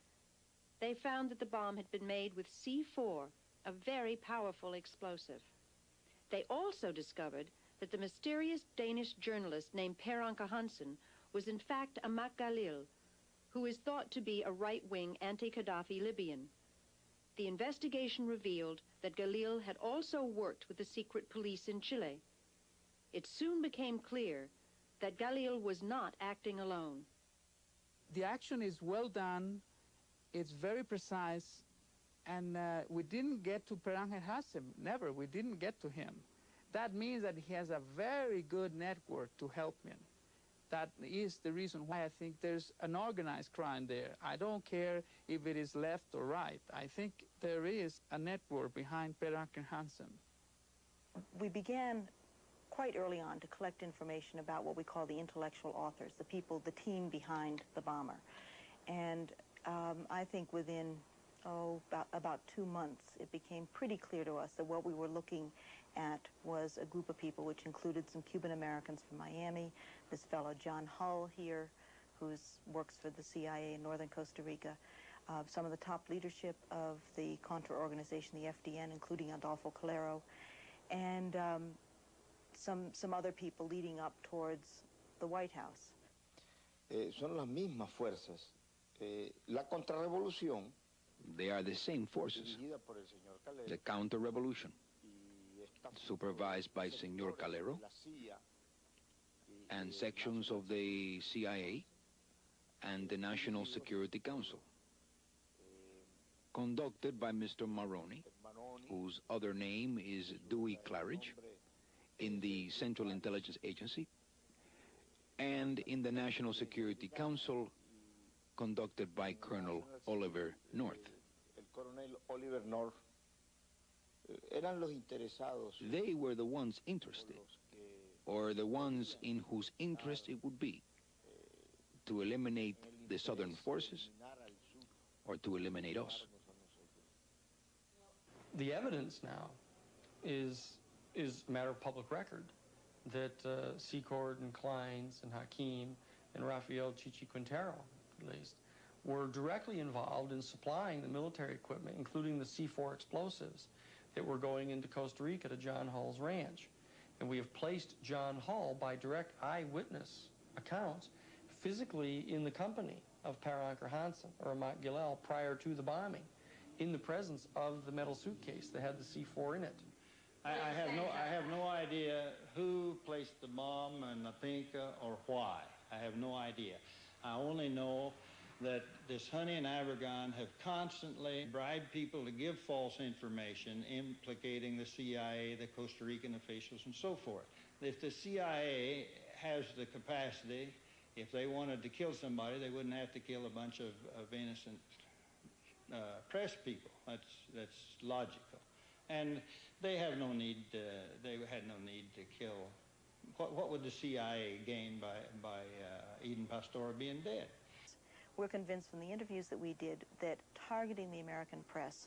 [SPEAKER 15] They found that the bomb had been made with C4, a very powerful explosive. They also discovered that the mysterious Danish journalist named Per Anker Hansen was in fact Ahmad Galil, who is thought to be a right-wing anti-Gaddafi Libyan. The investigation revealed that Galil had also worked with the secret police in Chile. It soon became clear that Galil was not acting alone.
[SPEAKER 13] The action is well done, it's very precise, and we didn't get to Per Anker Hansen, never, we didn't get to him. That means that he has a very good network to help him. That is the reason why I think there's an organized crime there. I don't care if it is left or right. I think there is a network behind Per Anker Hansen.
[SPEAKER 1] We began quite early on to collect information about what we call the intellectual authors, the people, the team behind the bomber. And I think within, about 2 months, it became pretty clear to us that what we were looking at was a group of people which included some Cuban Americans from Miami, this fellow John Hull here, who works for the CIA in northern Costa Rica, some of the top leadership of the Contra organization, the FDN, including Adolfo Calero, and some other people leading up towards the White House.
[SPEAKER 25] Son las mismas fuerzas. La contrarrevolución.
[SPEAKER 24] They are the same forces. The counter-revolution, supervised by Senor Calero, and sections of the CIA and the National Security Council, conducted by Mr. Maroney, whose other name is Dewey Claridge, in the Central Intelligence Agency, and in the National Security Council, conducted by Colonel Oliver North. They were the ones interested, or the ones in whose interest it would be, to eliminate the Southern forces or to eliminate us.
[SPEAKER 2] The evidence now is a matter of public record that Secord and Kleins and Hakim and Rafael Chichi Quintero, at least, were directly involved in supplying the military equipment, including the C4 explosives that were going into Costa Rica to John Hull's ranch. And we have placed John Hull, by direct eyewitness accounts, physically in the company of Per Anker Hansen or Ahmad Galil prior to the bombing, in the presence of the metal suitcase that had the C4 in it.
[SPEAKER 18] I have no idea who placed the bomb in La Pinca or why. I have no idea. I only know that this Honey and Avergon have constantly bribed people to give false information implicating the CIA, the Costa Rican officials, and so forth. If the CIA has the capacity, if they wanted to kill somebody, they wouldn't have to kill a bunch of innocent press people. That's logical. And they have no need, they had no need to kill. What would the CIA gain by Eden Pastor being dead?
[SPEAKER 1] We're convinced from the interviews that we did that targeting the American press,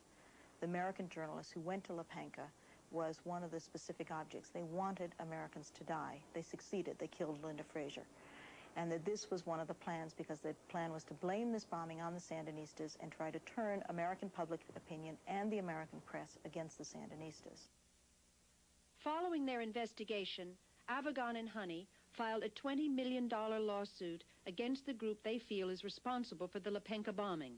[SPEAKER 1] the American journalists who went to La Pinca, was one of the specific objects. They wanted Americans to die. They succeeded. They killed Linda Frazier. And that this was one of the plans, because the plan was to blame this bombing on the Sandinistas and try to turn American public opinion and the American press against the Sandinistas.
[SPEAKER 15] Following their investigation, Avergon and Honey filed a $20 million lawsuit against the group they feel is responsible for the La Pinca bombing.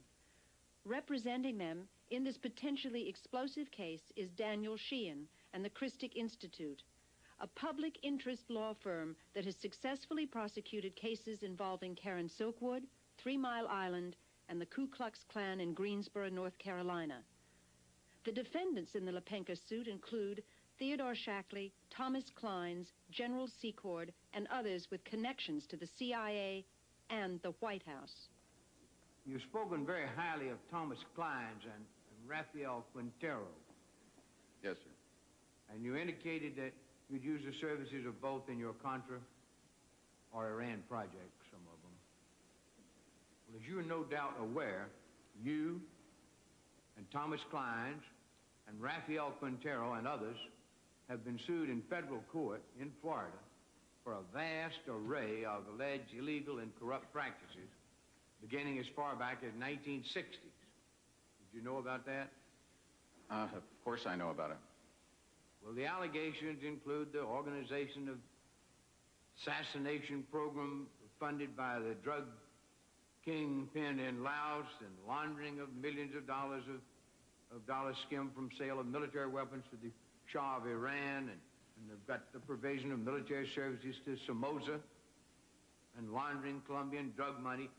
[SPEAKER 15] Representing them in this potentially explosive case is Daniel Sheehan and the Christic Institute, a public interest law firm that has successfully prosecuted cases involving Karen Silkwood, 3 Mile Island, and the Ku Klux Klan in Greensboro, North Carolina. The defendants in the Lepenka suit include Theodore Shackley, Thomas Clines, General Secord, and others with connections to the CIA and the White House.
[SPEAKER 3] You've spoken very highly of Thomas Clines and Rafael Quintero.
[SPEAKER 7] Yes, sir.
[SPEAKER 3] And you indicated that you'd use the services of both in your Contra or Iran project, some of them. Well, as you are no doubt aware, you and Thomas Clines and Rafael Quintero and others have been sued in federal court in Florida for a vast array of alleged illegal and corrupt practices beginning as far back as 1960s. Did you know about that?
[SPEAKER 7] Of course I know about it.
[SPEAKER 3] Well, the allegations include the organization of assassination program funded by the drug kingpin in Laos and laundering of millions of dollars skimmed from sale of military weapons to the Shah of Iran, and they've got the provision of military services to Somoza and laundering Colombian drug money.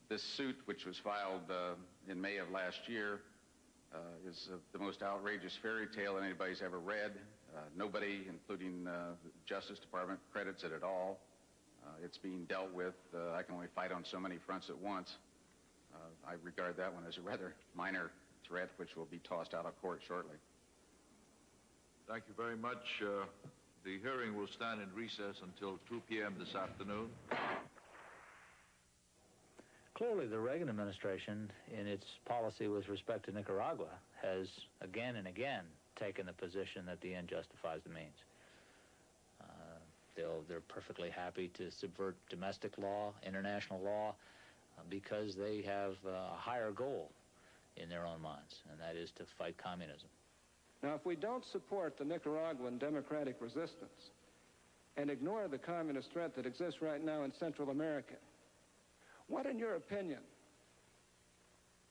[SPEAKER 7] This suit, which was filed in May of last year, is the most outrageous fairy tale anybody's ever read. Nobody, including the Justice Department, credits it at all. It's being dealt with. I can only fight on so many fronts at once. I regard that one as a rather minor threat, which will be tossed out of court shortly.
[SPEAKER 4] Thank you very much. The hearing will stand in recess until 2 p.m. this afternoon.
[SPEAKER 10] Clearly, the Reagan administration, in its policy with respect to Nicaragua, has again and again taken the position that the end justifies the means. They're perfectly happy to subvert domestic law, international law, because they have a higher goal in their own minds, and that is to fight communism.
[SPEAKER 22] Now, if we don't support the Nicaraguan democratic resistance and ignore the communist threat that exists right now in Central America, what in your opinion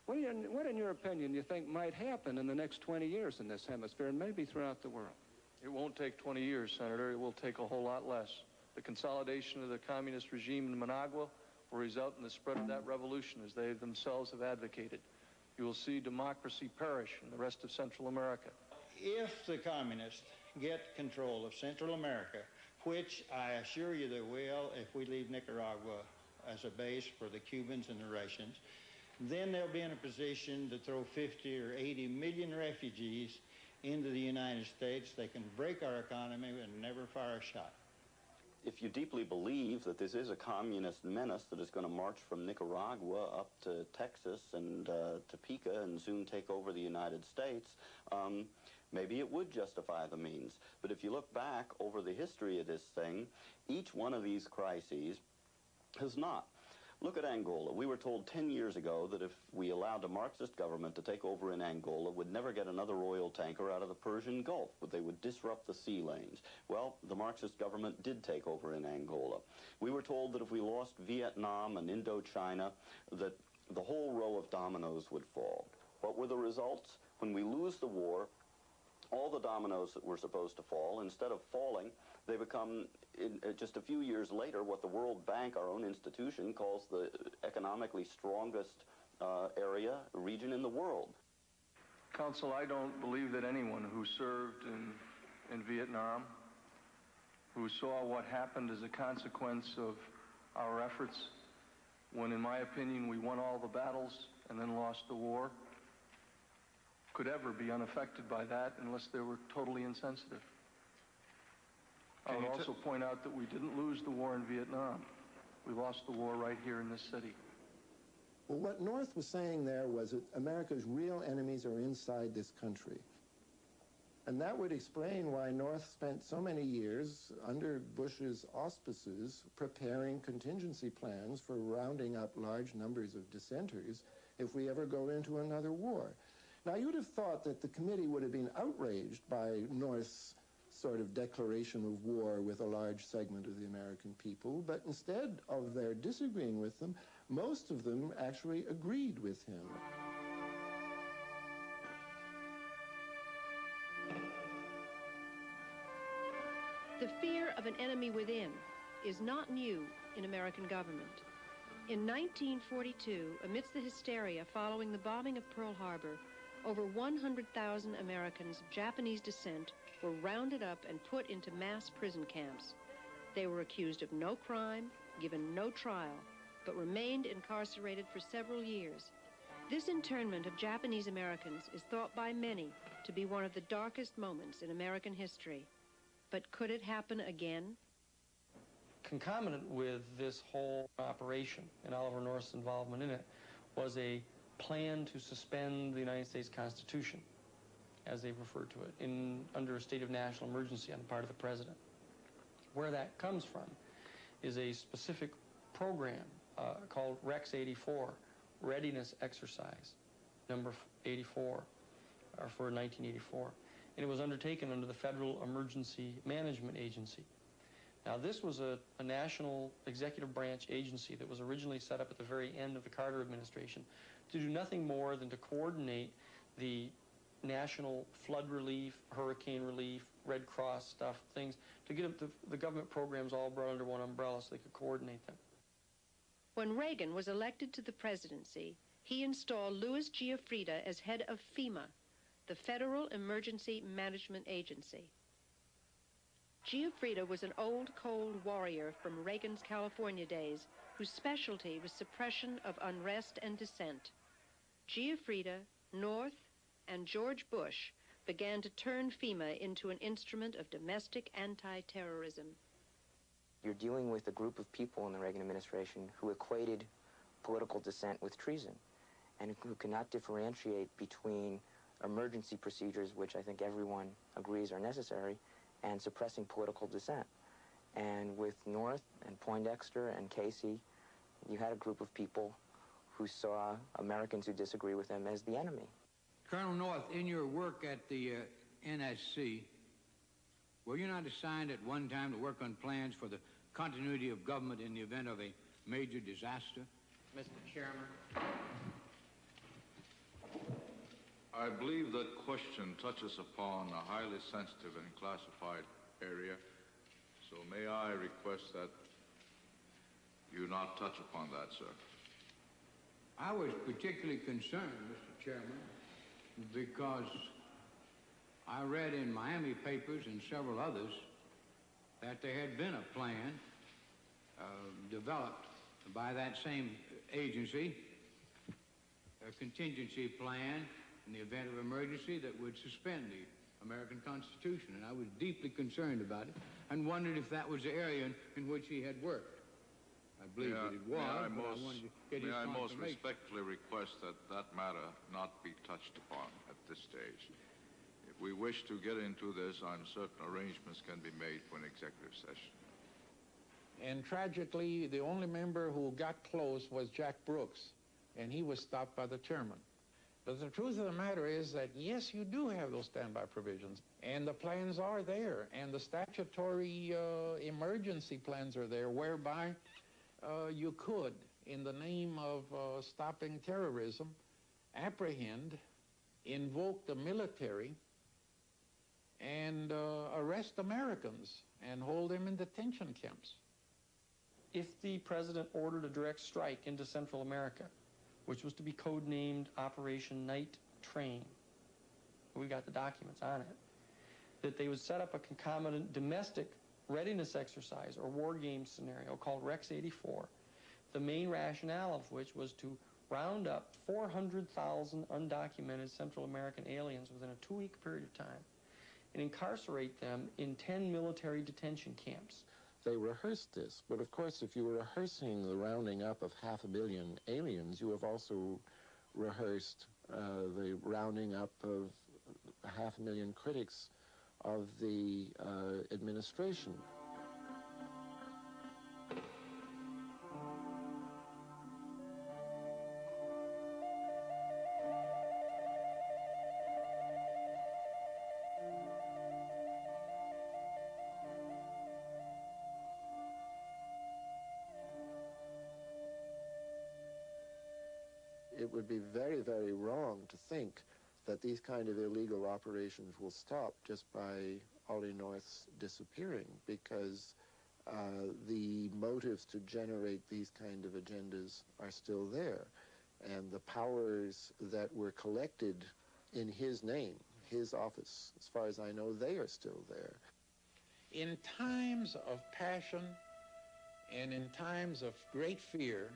[SPEAKER 22] you think might happen in the next 20 years in this hemisphere and maybe throughout the world?
[SPEAKER 14] It won't take 20 years, Senator. It will take a whole lot less. The consolidation of the communist regime in Managua will result in the spread of that revolution as they themselves have advocated. You will see democracy perish in the rest of Central America.
[SPEAKER 18] If the communists get control of Central America, which I assure you they will if we leave Nicaragua as a base for the Cubans and the Russians, then they'll be in a position to throw 50 or 80 million refugees into the United States. They can break our economy and never fire a shot.
[SPEAKER 19] If you deeply believe that this is a communist menace that is going to march from Nicaragua up to Texas and Topeka and soon take over the United States, maybe it would justify the means. But if you look back over the history of this thing, each one of these crises has not. Look at Angola. We were told 10 years ago that if we allowed a Marxist government to take over in Angola, we'd never get another oil tanker out of the Persian Gulf, but they would disrupt the sea lanes. Well, the Marxist government did take over in Angola. We were told that if we lost Vietnam and Indochina, that the whole row of dominoes would fall. What were the results? When we lose the war, all the dominoes that were supposed to fall, instead of falling, they become, just a few years later, what the World Bank, our own institution, calls the economically strongest region in the world.
[SPEAKER 14] Counsel, I don't believe that anyone who served in Vietnam, who saw what happened as a consequence of our efforts, when, in my opinion, we won all the battles and then lost the war, could ever be unaffected by that unless they were totally insensitive. I would also point out that we didn't lose the war in Vietnam. We lost the war right here in this city.
[SPEAKER 20] Well, what North was saying there was that America's real enemies are inside this country. And that would explain why North spent so many years under Bush's auspices preparing contingency plans for rounding up large numbers of dissenters if we ever go into another war. Now, you would have thought that the committee would have been outraged by North's sort of declaration of war with a large segment of the American people, but instead of their disagreeing with them, most of them actually agreed with him.
[SPEAKER 15] The fear of an enemy within is not new in American government. In 1942, amidst the hysteria following the bombing of Pearl Harbor, over 100,000 Americans of Japanese descent were rounded up and put into mass prison camps. They were accused of no crime, given no trial, but remained incarcerated for several years. This internment of Japanese Americans is thought by many to be one of the darkest moments in American history. But could it happen again?
[SPEAKER 2] Concomitant with this whole operation and Oliver North's involvement in it was a plan to suspend the United States Constitution, as they've referred to it, under a state of national emergency on the part of the president. Where that comes from is a specific program called Rex 84, Readiness Exercise, number 84, for 1984. And it was undertaken under the Federal Emergency Management Agency. Now, this was a national executive branch agency that was originally set up at the very end of the Carter administration to do nothing more than to coordinate the national flood relief, hurricane relief, Red Cross stuff, things, to get the government programs all brought under one umbrella so they could coordinate them.
[SPEAKER 15] When Reagan was elected to the presidency, he installed Louis Giuffrida as head of FEMA, the Federal Emergency Management Agency. Giuffrida was an old, cold warrior from Reagan's California days whose specialty was suppression of unrest and dissent. Giuffrida, North, and George Bush began to turn FEMA into an instrument of domestic anti-terrorism.
[SPEAKER 6] You're dealing with a group of people in the Reagan administration who equated political dissent with treason and who cannot differentiate between emergency procedures, which I think everyone agrees are necessary, and suppressing political dissent. And with North and Poindexter and Casey, you had a group of people who saw Americans who disagree with them as the enemy.
[SPEAKER 3] Colonel North, in your work at the NSC, were you not assigned at one time to work on plans for the continuity of government in the event of a major disaster?
[SPEAKER 2] Mr. Chairman.
[SPEAKER 4] I believe that question touches upon a highly sensitive and classified area, so may I request that you not touch upon that, sir?
[SPEAKER 3] I was particularly concerned, Mr. Chairman, because I read in Miami papers and several others that there had been a plan developed by that same agency, a contingency plan in the event of emergency that would suspend the American Constitution. And I was deeply concerned about it and wondered if that was the area in which he had worked. I believe that it was, but I wanted to get his confirmation.
[SPEAKER 4] May I most respectfully request that that matter not be touched upon at this stage. If we wish to get into this, I'm certain arrangements can be made for an executive session.
[SPEAKER 7] And tragically, the only member who got close was Jack Brooks, and he was stopped by the chairman. But the truth of the matter is that, yes, you do have those standby provisions, and the plans are there, and the statutory emergency plans are there, whereby you could, in the name of stopping terrorism, apprehend, invoke the military, and arrest Americans and hold them in detention camps.
[SPEAKER 2] If the president ordered a direct strike into Central America, which was to be codenamed Operation Night Train, we got the documents on it, that they would set up a concomitant domestic readiness exercise or war game scenario called Rex 84, the main rationale of which was to round up 400,000 undocumented Central American aliens within a 2-week period of time and incarcerate them in 10 military detention camps.
[SPEAKER 8] They rehearsed this, but of course if you were rehearsing the rounding up of 500 million aliens, you have also rehearsed the rounding up of 500,000 critics of the administration. It would be very, very wrong to think that these kind of illegal operations will stop just by Ole North's disappearing, because the motives to generate these kind of agendas are still there. And the powers that were collected in his name, his office, as far as I know, they are still there.
[SPEAKER 9] In times of passion and in times of great fear,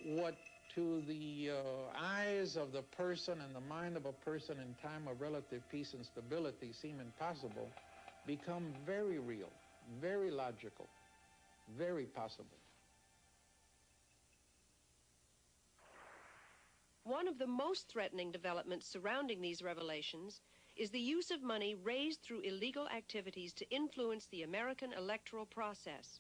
[SPEAKER 9] what to the eyes of the person and the mind of a person in time of relative peace and stability seem impossible, become very real, very logical, very possible.
[SPEAKER 15] One of the most threatening developments surrounding these revelations is the use of money raised through illegal activities to influence the American electoral process.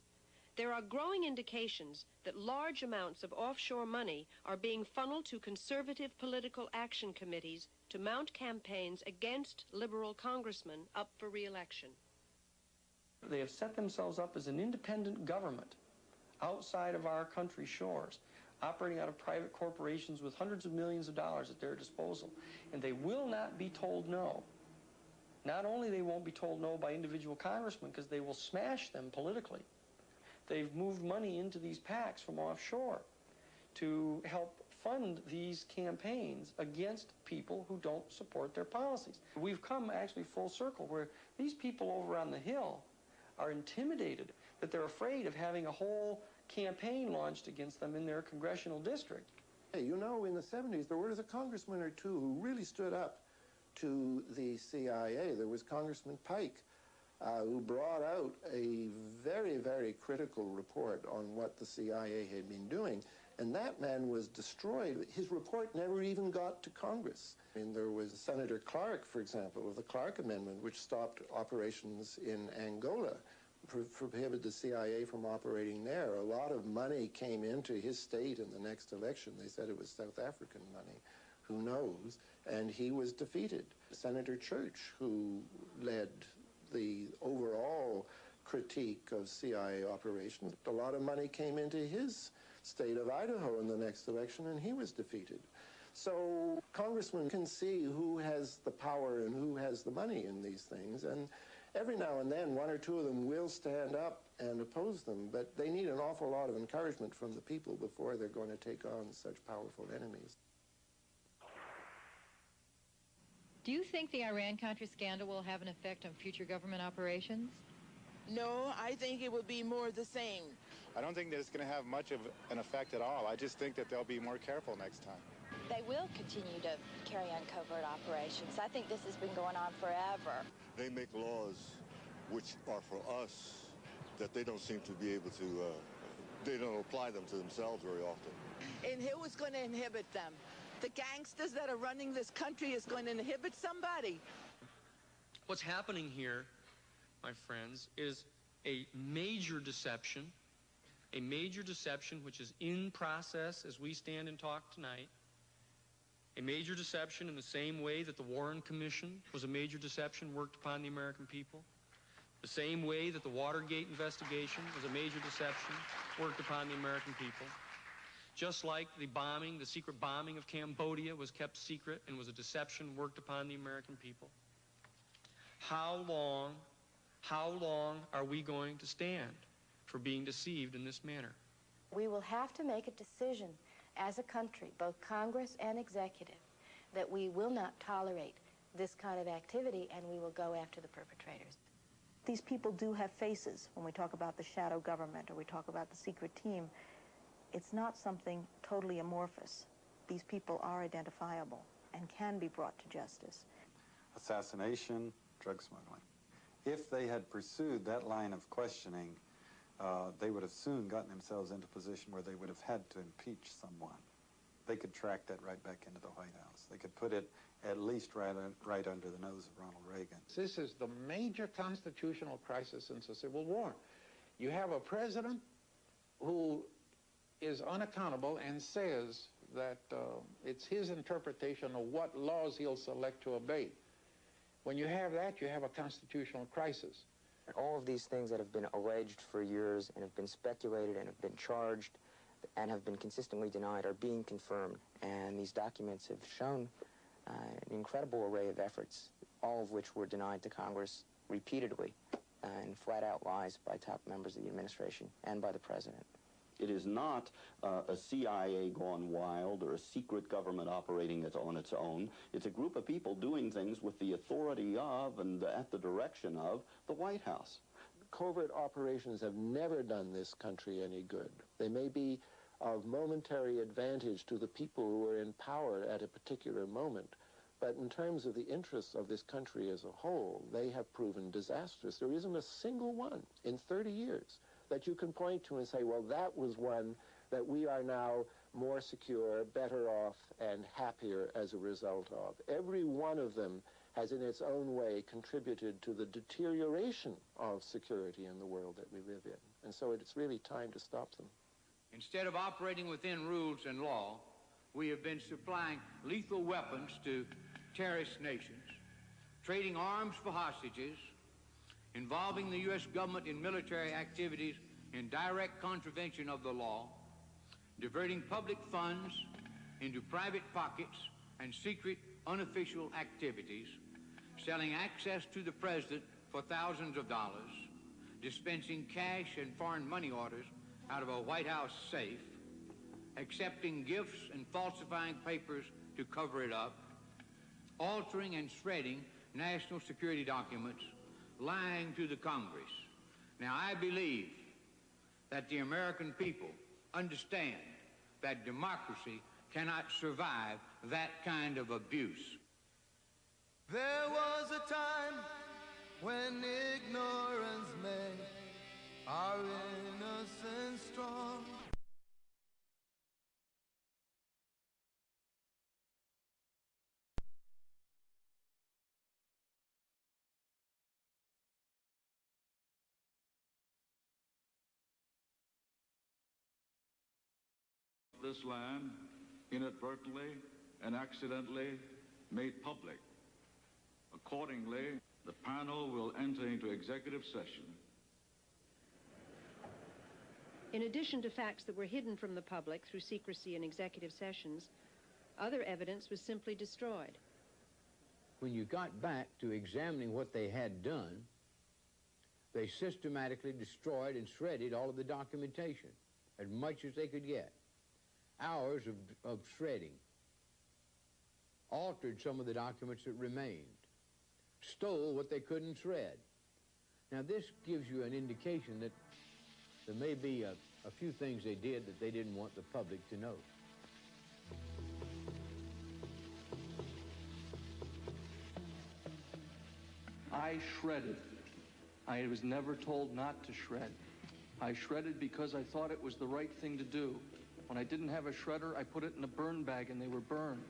[SPEAKER 15] There are growing indications that large amounts of offshore money are being funneled to conservative political action committees to mount campaigns against liberal congressmen up for re-election.
[SPEAKER 2] They have set themselves up as an independent government outside of our country's shores, operating out of private corporations with hundreds of millions of dollars at their disposal. And they will not be told no. Not only they won't be told no by individual congressmen, because they will smash them politically. They've moved money into these PACs from offshore to help fund these campaigns against people who don't support their policies. We've come actually full circle where these people over on the Hill are intimidated, that they're afraid of having a whole campaign launched against them in their congressional district.
[SPEAKER 20] Hey, you know, in the 70s, there was a congressman or two who really stood up to the CIA. There was Congressman Pike, who brought out a very, very critical report on what the CIA had been doing. And that man was destroyed. His report never even got to Congress. I mean, there was Senator Clark, for example, of the Clark Amendment, which stopped operations in Angola, prohibited the CIA from operating there. A lot of money came into his state in the next election. They said it was South African money. Who knows? And he was defeated. Senator Church, who led the overall critique of CIA operations, a lot of money came into his state of Idaho in the next election, and he was defeated. So congressmen can see who has the power and who has the money in these things, and every now and then one or two of them will stand up and oppose them, but they need an awful lot of encouragement from the people before they're going to take on such powerful enemies.
[SPEAKER 16] Do you think the Iran-Contra scandal will have an effect on future government operations?
[SPEAKER 17] No, I think it will be more the same.
[SPEAKER 21] I don't think that it's going to have much of an effect at all. I just think that they'll be more careful next time.
[SPEAKER 23] They will continue to carry on covert operations. I think this has been going on forever.
[SPEAKER 26] They make laws which are for us that they don't seem to be able to, they don't apply them to themselves very often.
[SPEAKER 17] And who is going to inhibit them? The gangsters that are running this country is going to inhibit somebody.
[SPEAKER 2] What's happening here, my friends, is a major deception which is in process as we stand and talk tonight. A major deception in the same way that the Warren Commission was a major deception worked upon the American people. The same way that the Watergate investigation was a major deception worked upon the American people. Just like the bombing, the secret bombing of Cambodia was kept secret and was a deception worked upon the American people. How long are we going to stand for being deceived in this manner?
[SPEAKER 23] We will have to make a decision as a country, both Congress and executive, that we will not tolerate this kind of activity and we will go after the perpetrators.
[SPEAKER 1] These people do have faces when we talk about the shadow government or we talk about the secret team. It's not something totally amorphous. These people are identifiable and can be brought to justice.
[SPEAKER 27] Assassination, drug smuggling. If they had pursued that line of questioning, they would have soon gotten themselves into a position where they would have had to impeach someone. They could track that right back into the White House. They could put it at least right under the nose of Ronald Reagan.
[SPEAKER 9] This is the major constitutional crisis since the Civil War. You have a president who is unaccountable and says that it's his interpretation of what laws he'll select to obey. When you have that, you have a constitutional crisis.
[SPEAKER 6] All of these things that have been alleged for years and have been speculated and have been charged and have been consistently denied are being confirmed. And these documents have shown an incredible array of efforts, all of which were denied to Congress repeatedly and flat-out lies by top members of the administration and by the president.
[SPEAKER 19] It is not a CIA gone wild or a secret government operating on its own. It's a group of people doing things with the authority of and at the direction of the White House.
[SPEAKER 8] Covert operations have never done this country any good. They may be of momentary advantage to the people who are in power at a particular moment, but in terms of the interests of this country as a whole, they have proven disastrous. There isn't a single one in 30 years that you can point to and say, well, that was one that we are now more secure, better off, and happier as a result of. Every one of them has in its own way contributed to the deterioration of security in the world that we live in. And so it's really time to stop them.
[SPEAKER 3] Instead of operating within rules and law, we have been supplying lethal weapons to terrorist nations, trading arms for hostages, involving the U.S. government in military activities in direct contravention of the law, diverting public funds into private pockets and secret unofficial activities, selling access to the president for thousands of dollars, dispensing cash and foreign money orders out of a White House safe, accepting gifts and falsifying papers to cover it up, altering and shredding national security documents, lying to the Congress. Now, I believe that the American people understand that democracy cannot survive that kind of abuse.
[SPEAKER 5] There was a time when ignorance made our innocence strong.
[SPEAKER 4] This land inadvertently and accidentally made public. Accordingly, the panel will enter into executive session.
[SPEAKER 15] In addition to facts that were hidden from the public through secrecy in executive sessions, other evidence was simply destroyed.
[SPEAKER 10] When you got back to examining what they had done, they systematically destroyed and shredded all of the documentation, as much as they could get. Hours of shredding, altered some of the documents that remained, stole what they couldn't shred. Now this gives you an indication that there may be a few things they did that they didn't want the public to know.
[SPEAKER 14] I shredded. I was never told not to shred. I shredded because I thought it was the right thing to do. When I didn't have a shredder, I put it in a burn bag and they were burned.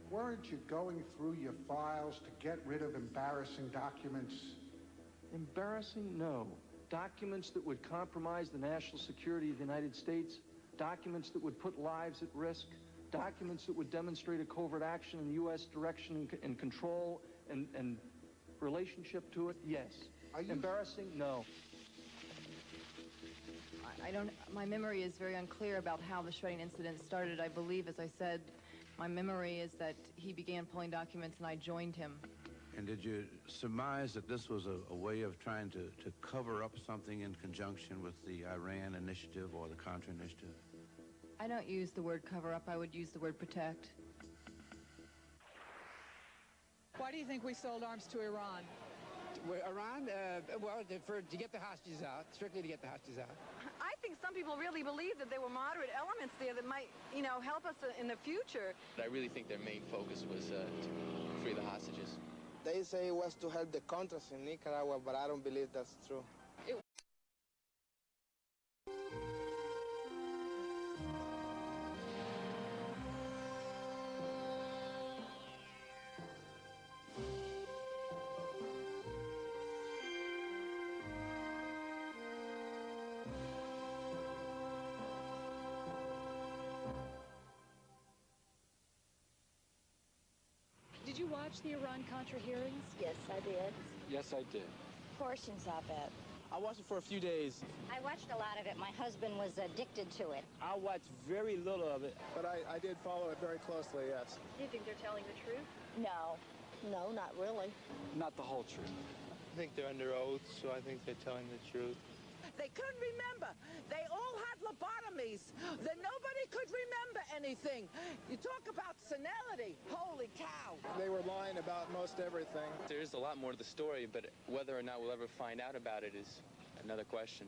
[SPEAKER 11] Weren't you going through your files to get rid of embarrassing documents?
[SPEAKER 14] Embarrassing? No. Documents that would compromise the national security of the United States, documents that would put lives at risk, documents that would demonstrate a covert action in the U.S. direction and control and relationship to it, yes. Embarrassing? No.
[SPEAKER 12] My memory is very unclear about how the shredding incident started. I believe, as I said, my memory is that he began pulling documents and I joined him.
[SPEAKER 13] And did you surmise that this was a way of trying to cover up something in conjunction with the Iran initiative or the Contra initiative?
[SPEAKER 12] I don't use the word cover up. I would use the word protect.
[SPEAKER 24] Why do you think we sold arms to Iran?
[SPEAKER 25] Iran, to get the hostages out, strictly to get the hostages out.
[SPEAKER 28] I think some people really believe that there were moderate elements there that might, help us in the future.
[SPEAKER 29] I really think their main focus was to free the hostages.
[SPEAKER 30] They say it was to help the Contras in Nicaragua, but I don't believe that's true.
[SPEAKER 31] Did you watch the Iran-Contra hearings?
[SPEAKER 32] Yes, I did.
[SPEAKER 14] Yes, I did.
[SPEAKER 32] Portions of it.
[SPEAKER 2] I watched it for a few days.
[SPEAKER 7] I watched a lot of it. My husband was addicted to it.
[SPEAKER 2] I watched very little of it, but I did follow it very closely, yes.
[SPEAKER 15] Do you think they're telling the truth?
[SPEAKER 7] No. No, not really.
[SPEAKER 2] Not the whole truth.
[SPEAKER 16] I think they're under oath, so I think they're telling the truth.
[SPEAKER 17] They couldn't remember. They all had lobotomies. That nobody could remember anything. You talk about senility. Holy cow.
[SPEAKER 2] They were lying about most everything.
[SPEAKER 29] There's a lot more to the story, but whether or not we'll ever find out about it is another question.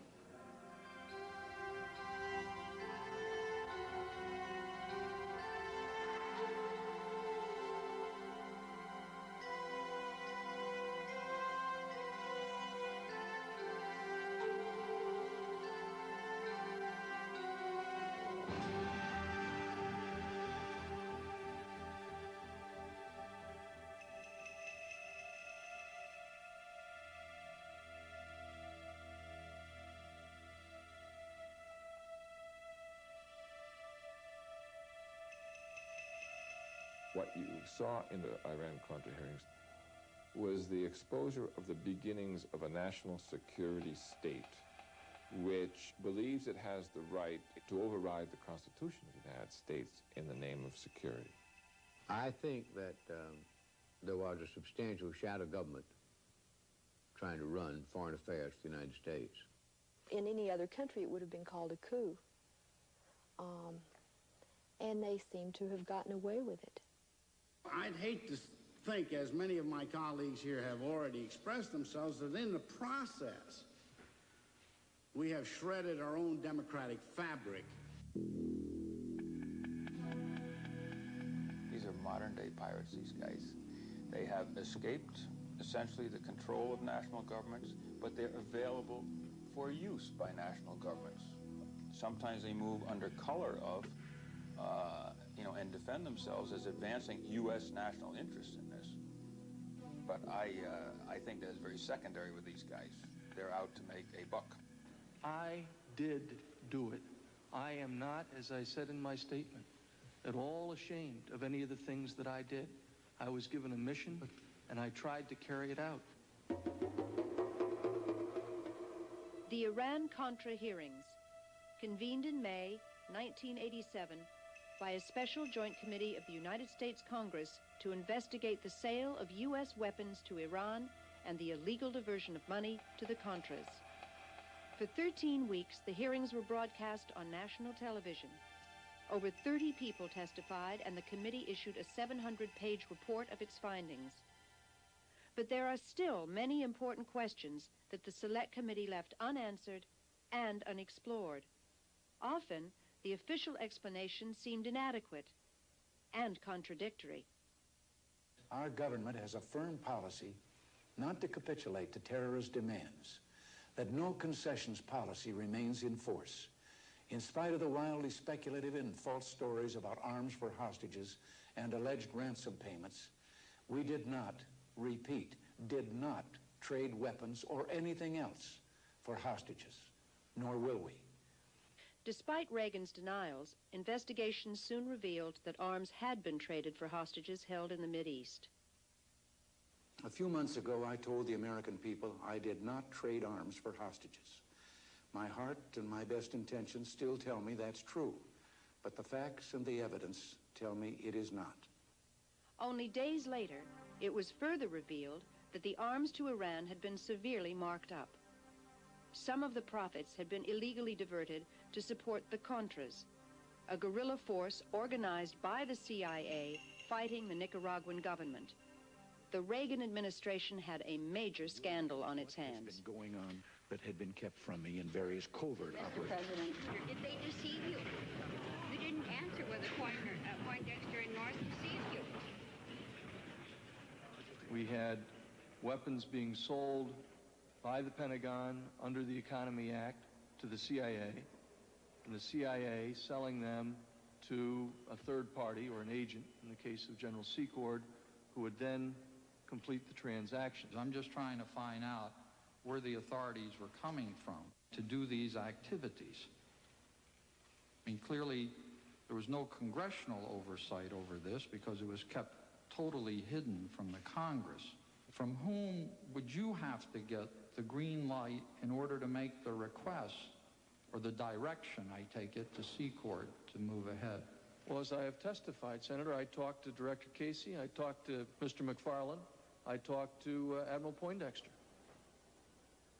[SPEAKER 18] What you saw in the Iran-Contra hearings was the exposure of the beginnings of a national security state which believes it has the right to override the Constitution of the United States in the name of security.
[SPEAKER 10] I think that there was a substantial shadow government trying to run foreign affairs for the United States.
[SPEAKER 20] In any other country, it would have been called a coup. And they seem to have gotten away with it.
[SPEAKER 21] I'd hate to think, as many of my colleagues here have already expressed themselves, that in the process, we have shredded our own democratic fabric.
[SPEAKER 22] These are modern-day pirates, these guys. They have escaped, essentially, the control of national governments, but they're available for use by national governments. Sometimes they move under color of and defend themselves as advancing U.S. national interests in this. But I think that's very secondary with these guys. They're out to make a buck.
[SPEAKER 14] I did do it. I am not, as I said in my statement, at all ashamed of any of the things that I did. I was given a mission, and I tried to carry it out.
[SPEAKER 15] The Iran-Contra hearings, convened in May 1987 by a special joint committee of the United States Congress to investigate the sale of U.S. weapons to Iran and the illegal diversion of money to the Contras. For 13 weeks, the hearings were broadcast on national television. Over 30 people testified, and the committee issued a 700-page report of its findings. But there are still many important questions that the Select Committee left unanswered and unexplored. Often, the official explanation seemed inadequate and contradictory.
[SPEAKER 23] Our government has a firm policy not to capitulate to terrorist demands, that no concessions policy remains in force. In spite of the wildly speculative and false stories about arms for hostages and alleged ransom payments, we did not, repeat, did not trade weapons or anything else for hostages, nor will we.
[SPEAKER 15] Despite Reagan's denials, investigations soon revealed that arms had been traded for hostages held in the Mideast.
[SPEAKER 23] A few months ago, I told the American people I did not trade arms for hostages. My heart and my best intentions still tell me that's true, but the facts and the evidence tell me it is not.
[SPEAKER 15] Only days later, it was further revealed that the arms to Iran had been severely marked up. Some of the profits had been illegally diverted to support the Contras, a guerrilla force organized by the CIA fighting the Nicaraguan government. The Reagan administration had a major scandal on its hands.
[SPEAKER 26] What's been going on that had been kept from me in various covert operations.
[SPEAKER 7] President, did they deceive you? You didn't answer whether Poindexter and North deceived you.
[SPEAKER 14] We had weapons being sold by the Pentagon under the Economy Act to the CIA, and the CIA selling them to a third party or an agent, in the case of General Secord, who would then complete the transactions.
[SPEAKER 31] I'm just trying to find out where the authorities were coming from to do these activities. I mean, clearly, there was no congressional oversight over this because it was kept totally hidden from the Congress. From whom would you have to get the green light in order to make the request, or the direction, I take it, to Seacourt to move ahead?
[SPEAKER 14] Well, as I have testified, Senator, I talked to Director Casey, I talked to Mr. McFarland, I talked to Admiral Poindexter.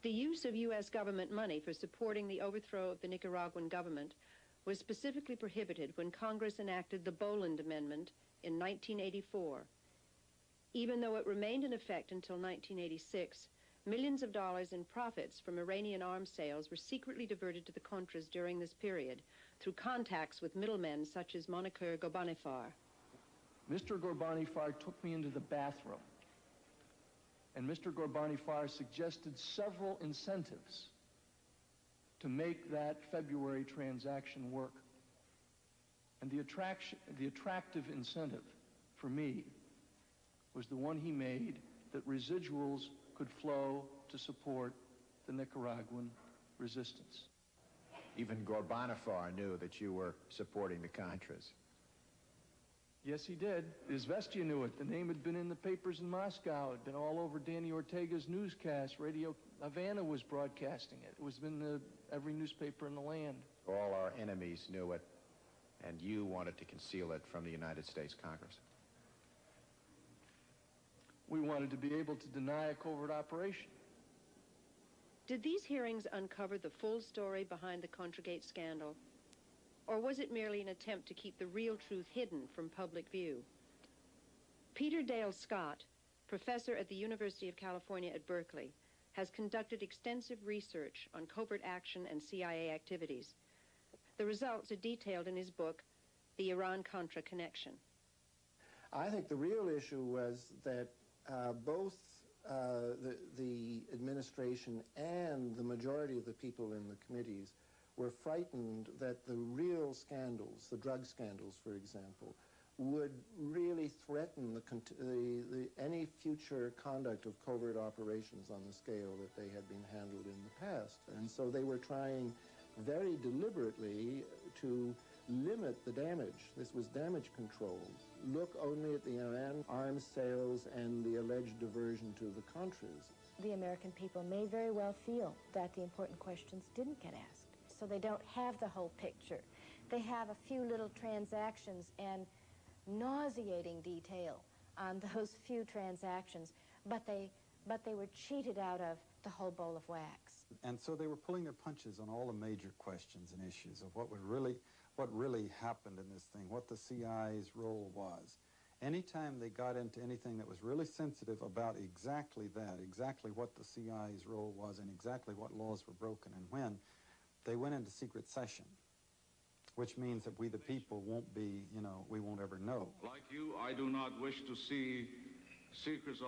[SPEAKER 15] The use of U.S. government money for supporting the overthrow of the Nicaraguan government was specifically prohibited when Congress enacted the Boland Amendment in 1984. Even though it remained in effect until 1986, millions of dollars in profits from Iranian arms sales were secretly diverted to the Contras during this period through contacts with middlemen such as Moniker Ghorbanifar.
[SPEAKER 14] Mr. Ghorbanifar took me into the bathroom, and Mr. Ghorbanifar suggested several incentives to make that February transaction work. And the attractive incentive for me was the one he made, that residuals could flow to support the Nicaraguan resistance.
[SPEAKER 1] Even Ghorbanifar knew that you were supporting the Contras.
[SPEAKER 14] Yes, he did. Izvestia knew it. The name had been in the papers in Moscow. It had been all over Danny Ortega's newscast. Radio Havana was broadcasting it. It was in every newspaper in the land.
[SPEAKER 1] All our enemies knew it, and you wanted to conceal it from the United States Congress.
[SPEAKER 14] We wanted to be able to deny a covert operation.
[SPEAKER 15] Did these hearings uncover the full story behind the Contragate scandal? Or was it merely an attempt to keep the real truth hidden from public view? Peter Dale Scott, professor at the University of California at Berkeley, has conducted extensive research on covert action and CIA activities. The results are detailed in his book, The Iran-Contra Connection.
[SPEAKER 3] I think the real issue was that both the administration and the majority of the people in the committees were frightened that the real scandals, the drug scandals, for example, would really threaten any future conduct of covert operations on the scale that they had been handled in the past. And so they were trying very deliberately to limit the damage. This was damage control. Look only at the Iran arms sales and the alleged diversion to the Contras.
[SPEAKER 4] The American people may very well feel that the important questions didn't get asked. So they don't have the whole picture. They have a few little transactions and nauseating detail on those few transactions, but they were cheated out of the whole bowl of wax.
[SPEAKER 5] And so they were pulling their punches on all the major questions and issues of what really happened in this thing, what the CIA's role was. Anytime they got into anything that was really sensitive about exactly that, exactly what the CIA's role was and exactly what laws were broken and when, they went into secret session, which means that we, the people, won't be, we won't ever know.
[SPEAKER 6] Like you, I do not wish to see secrets of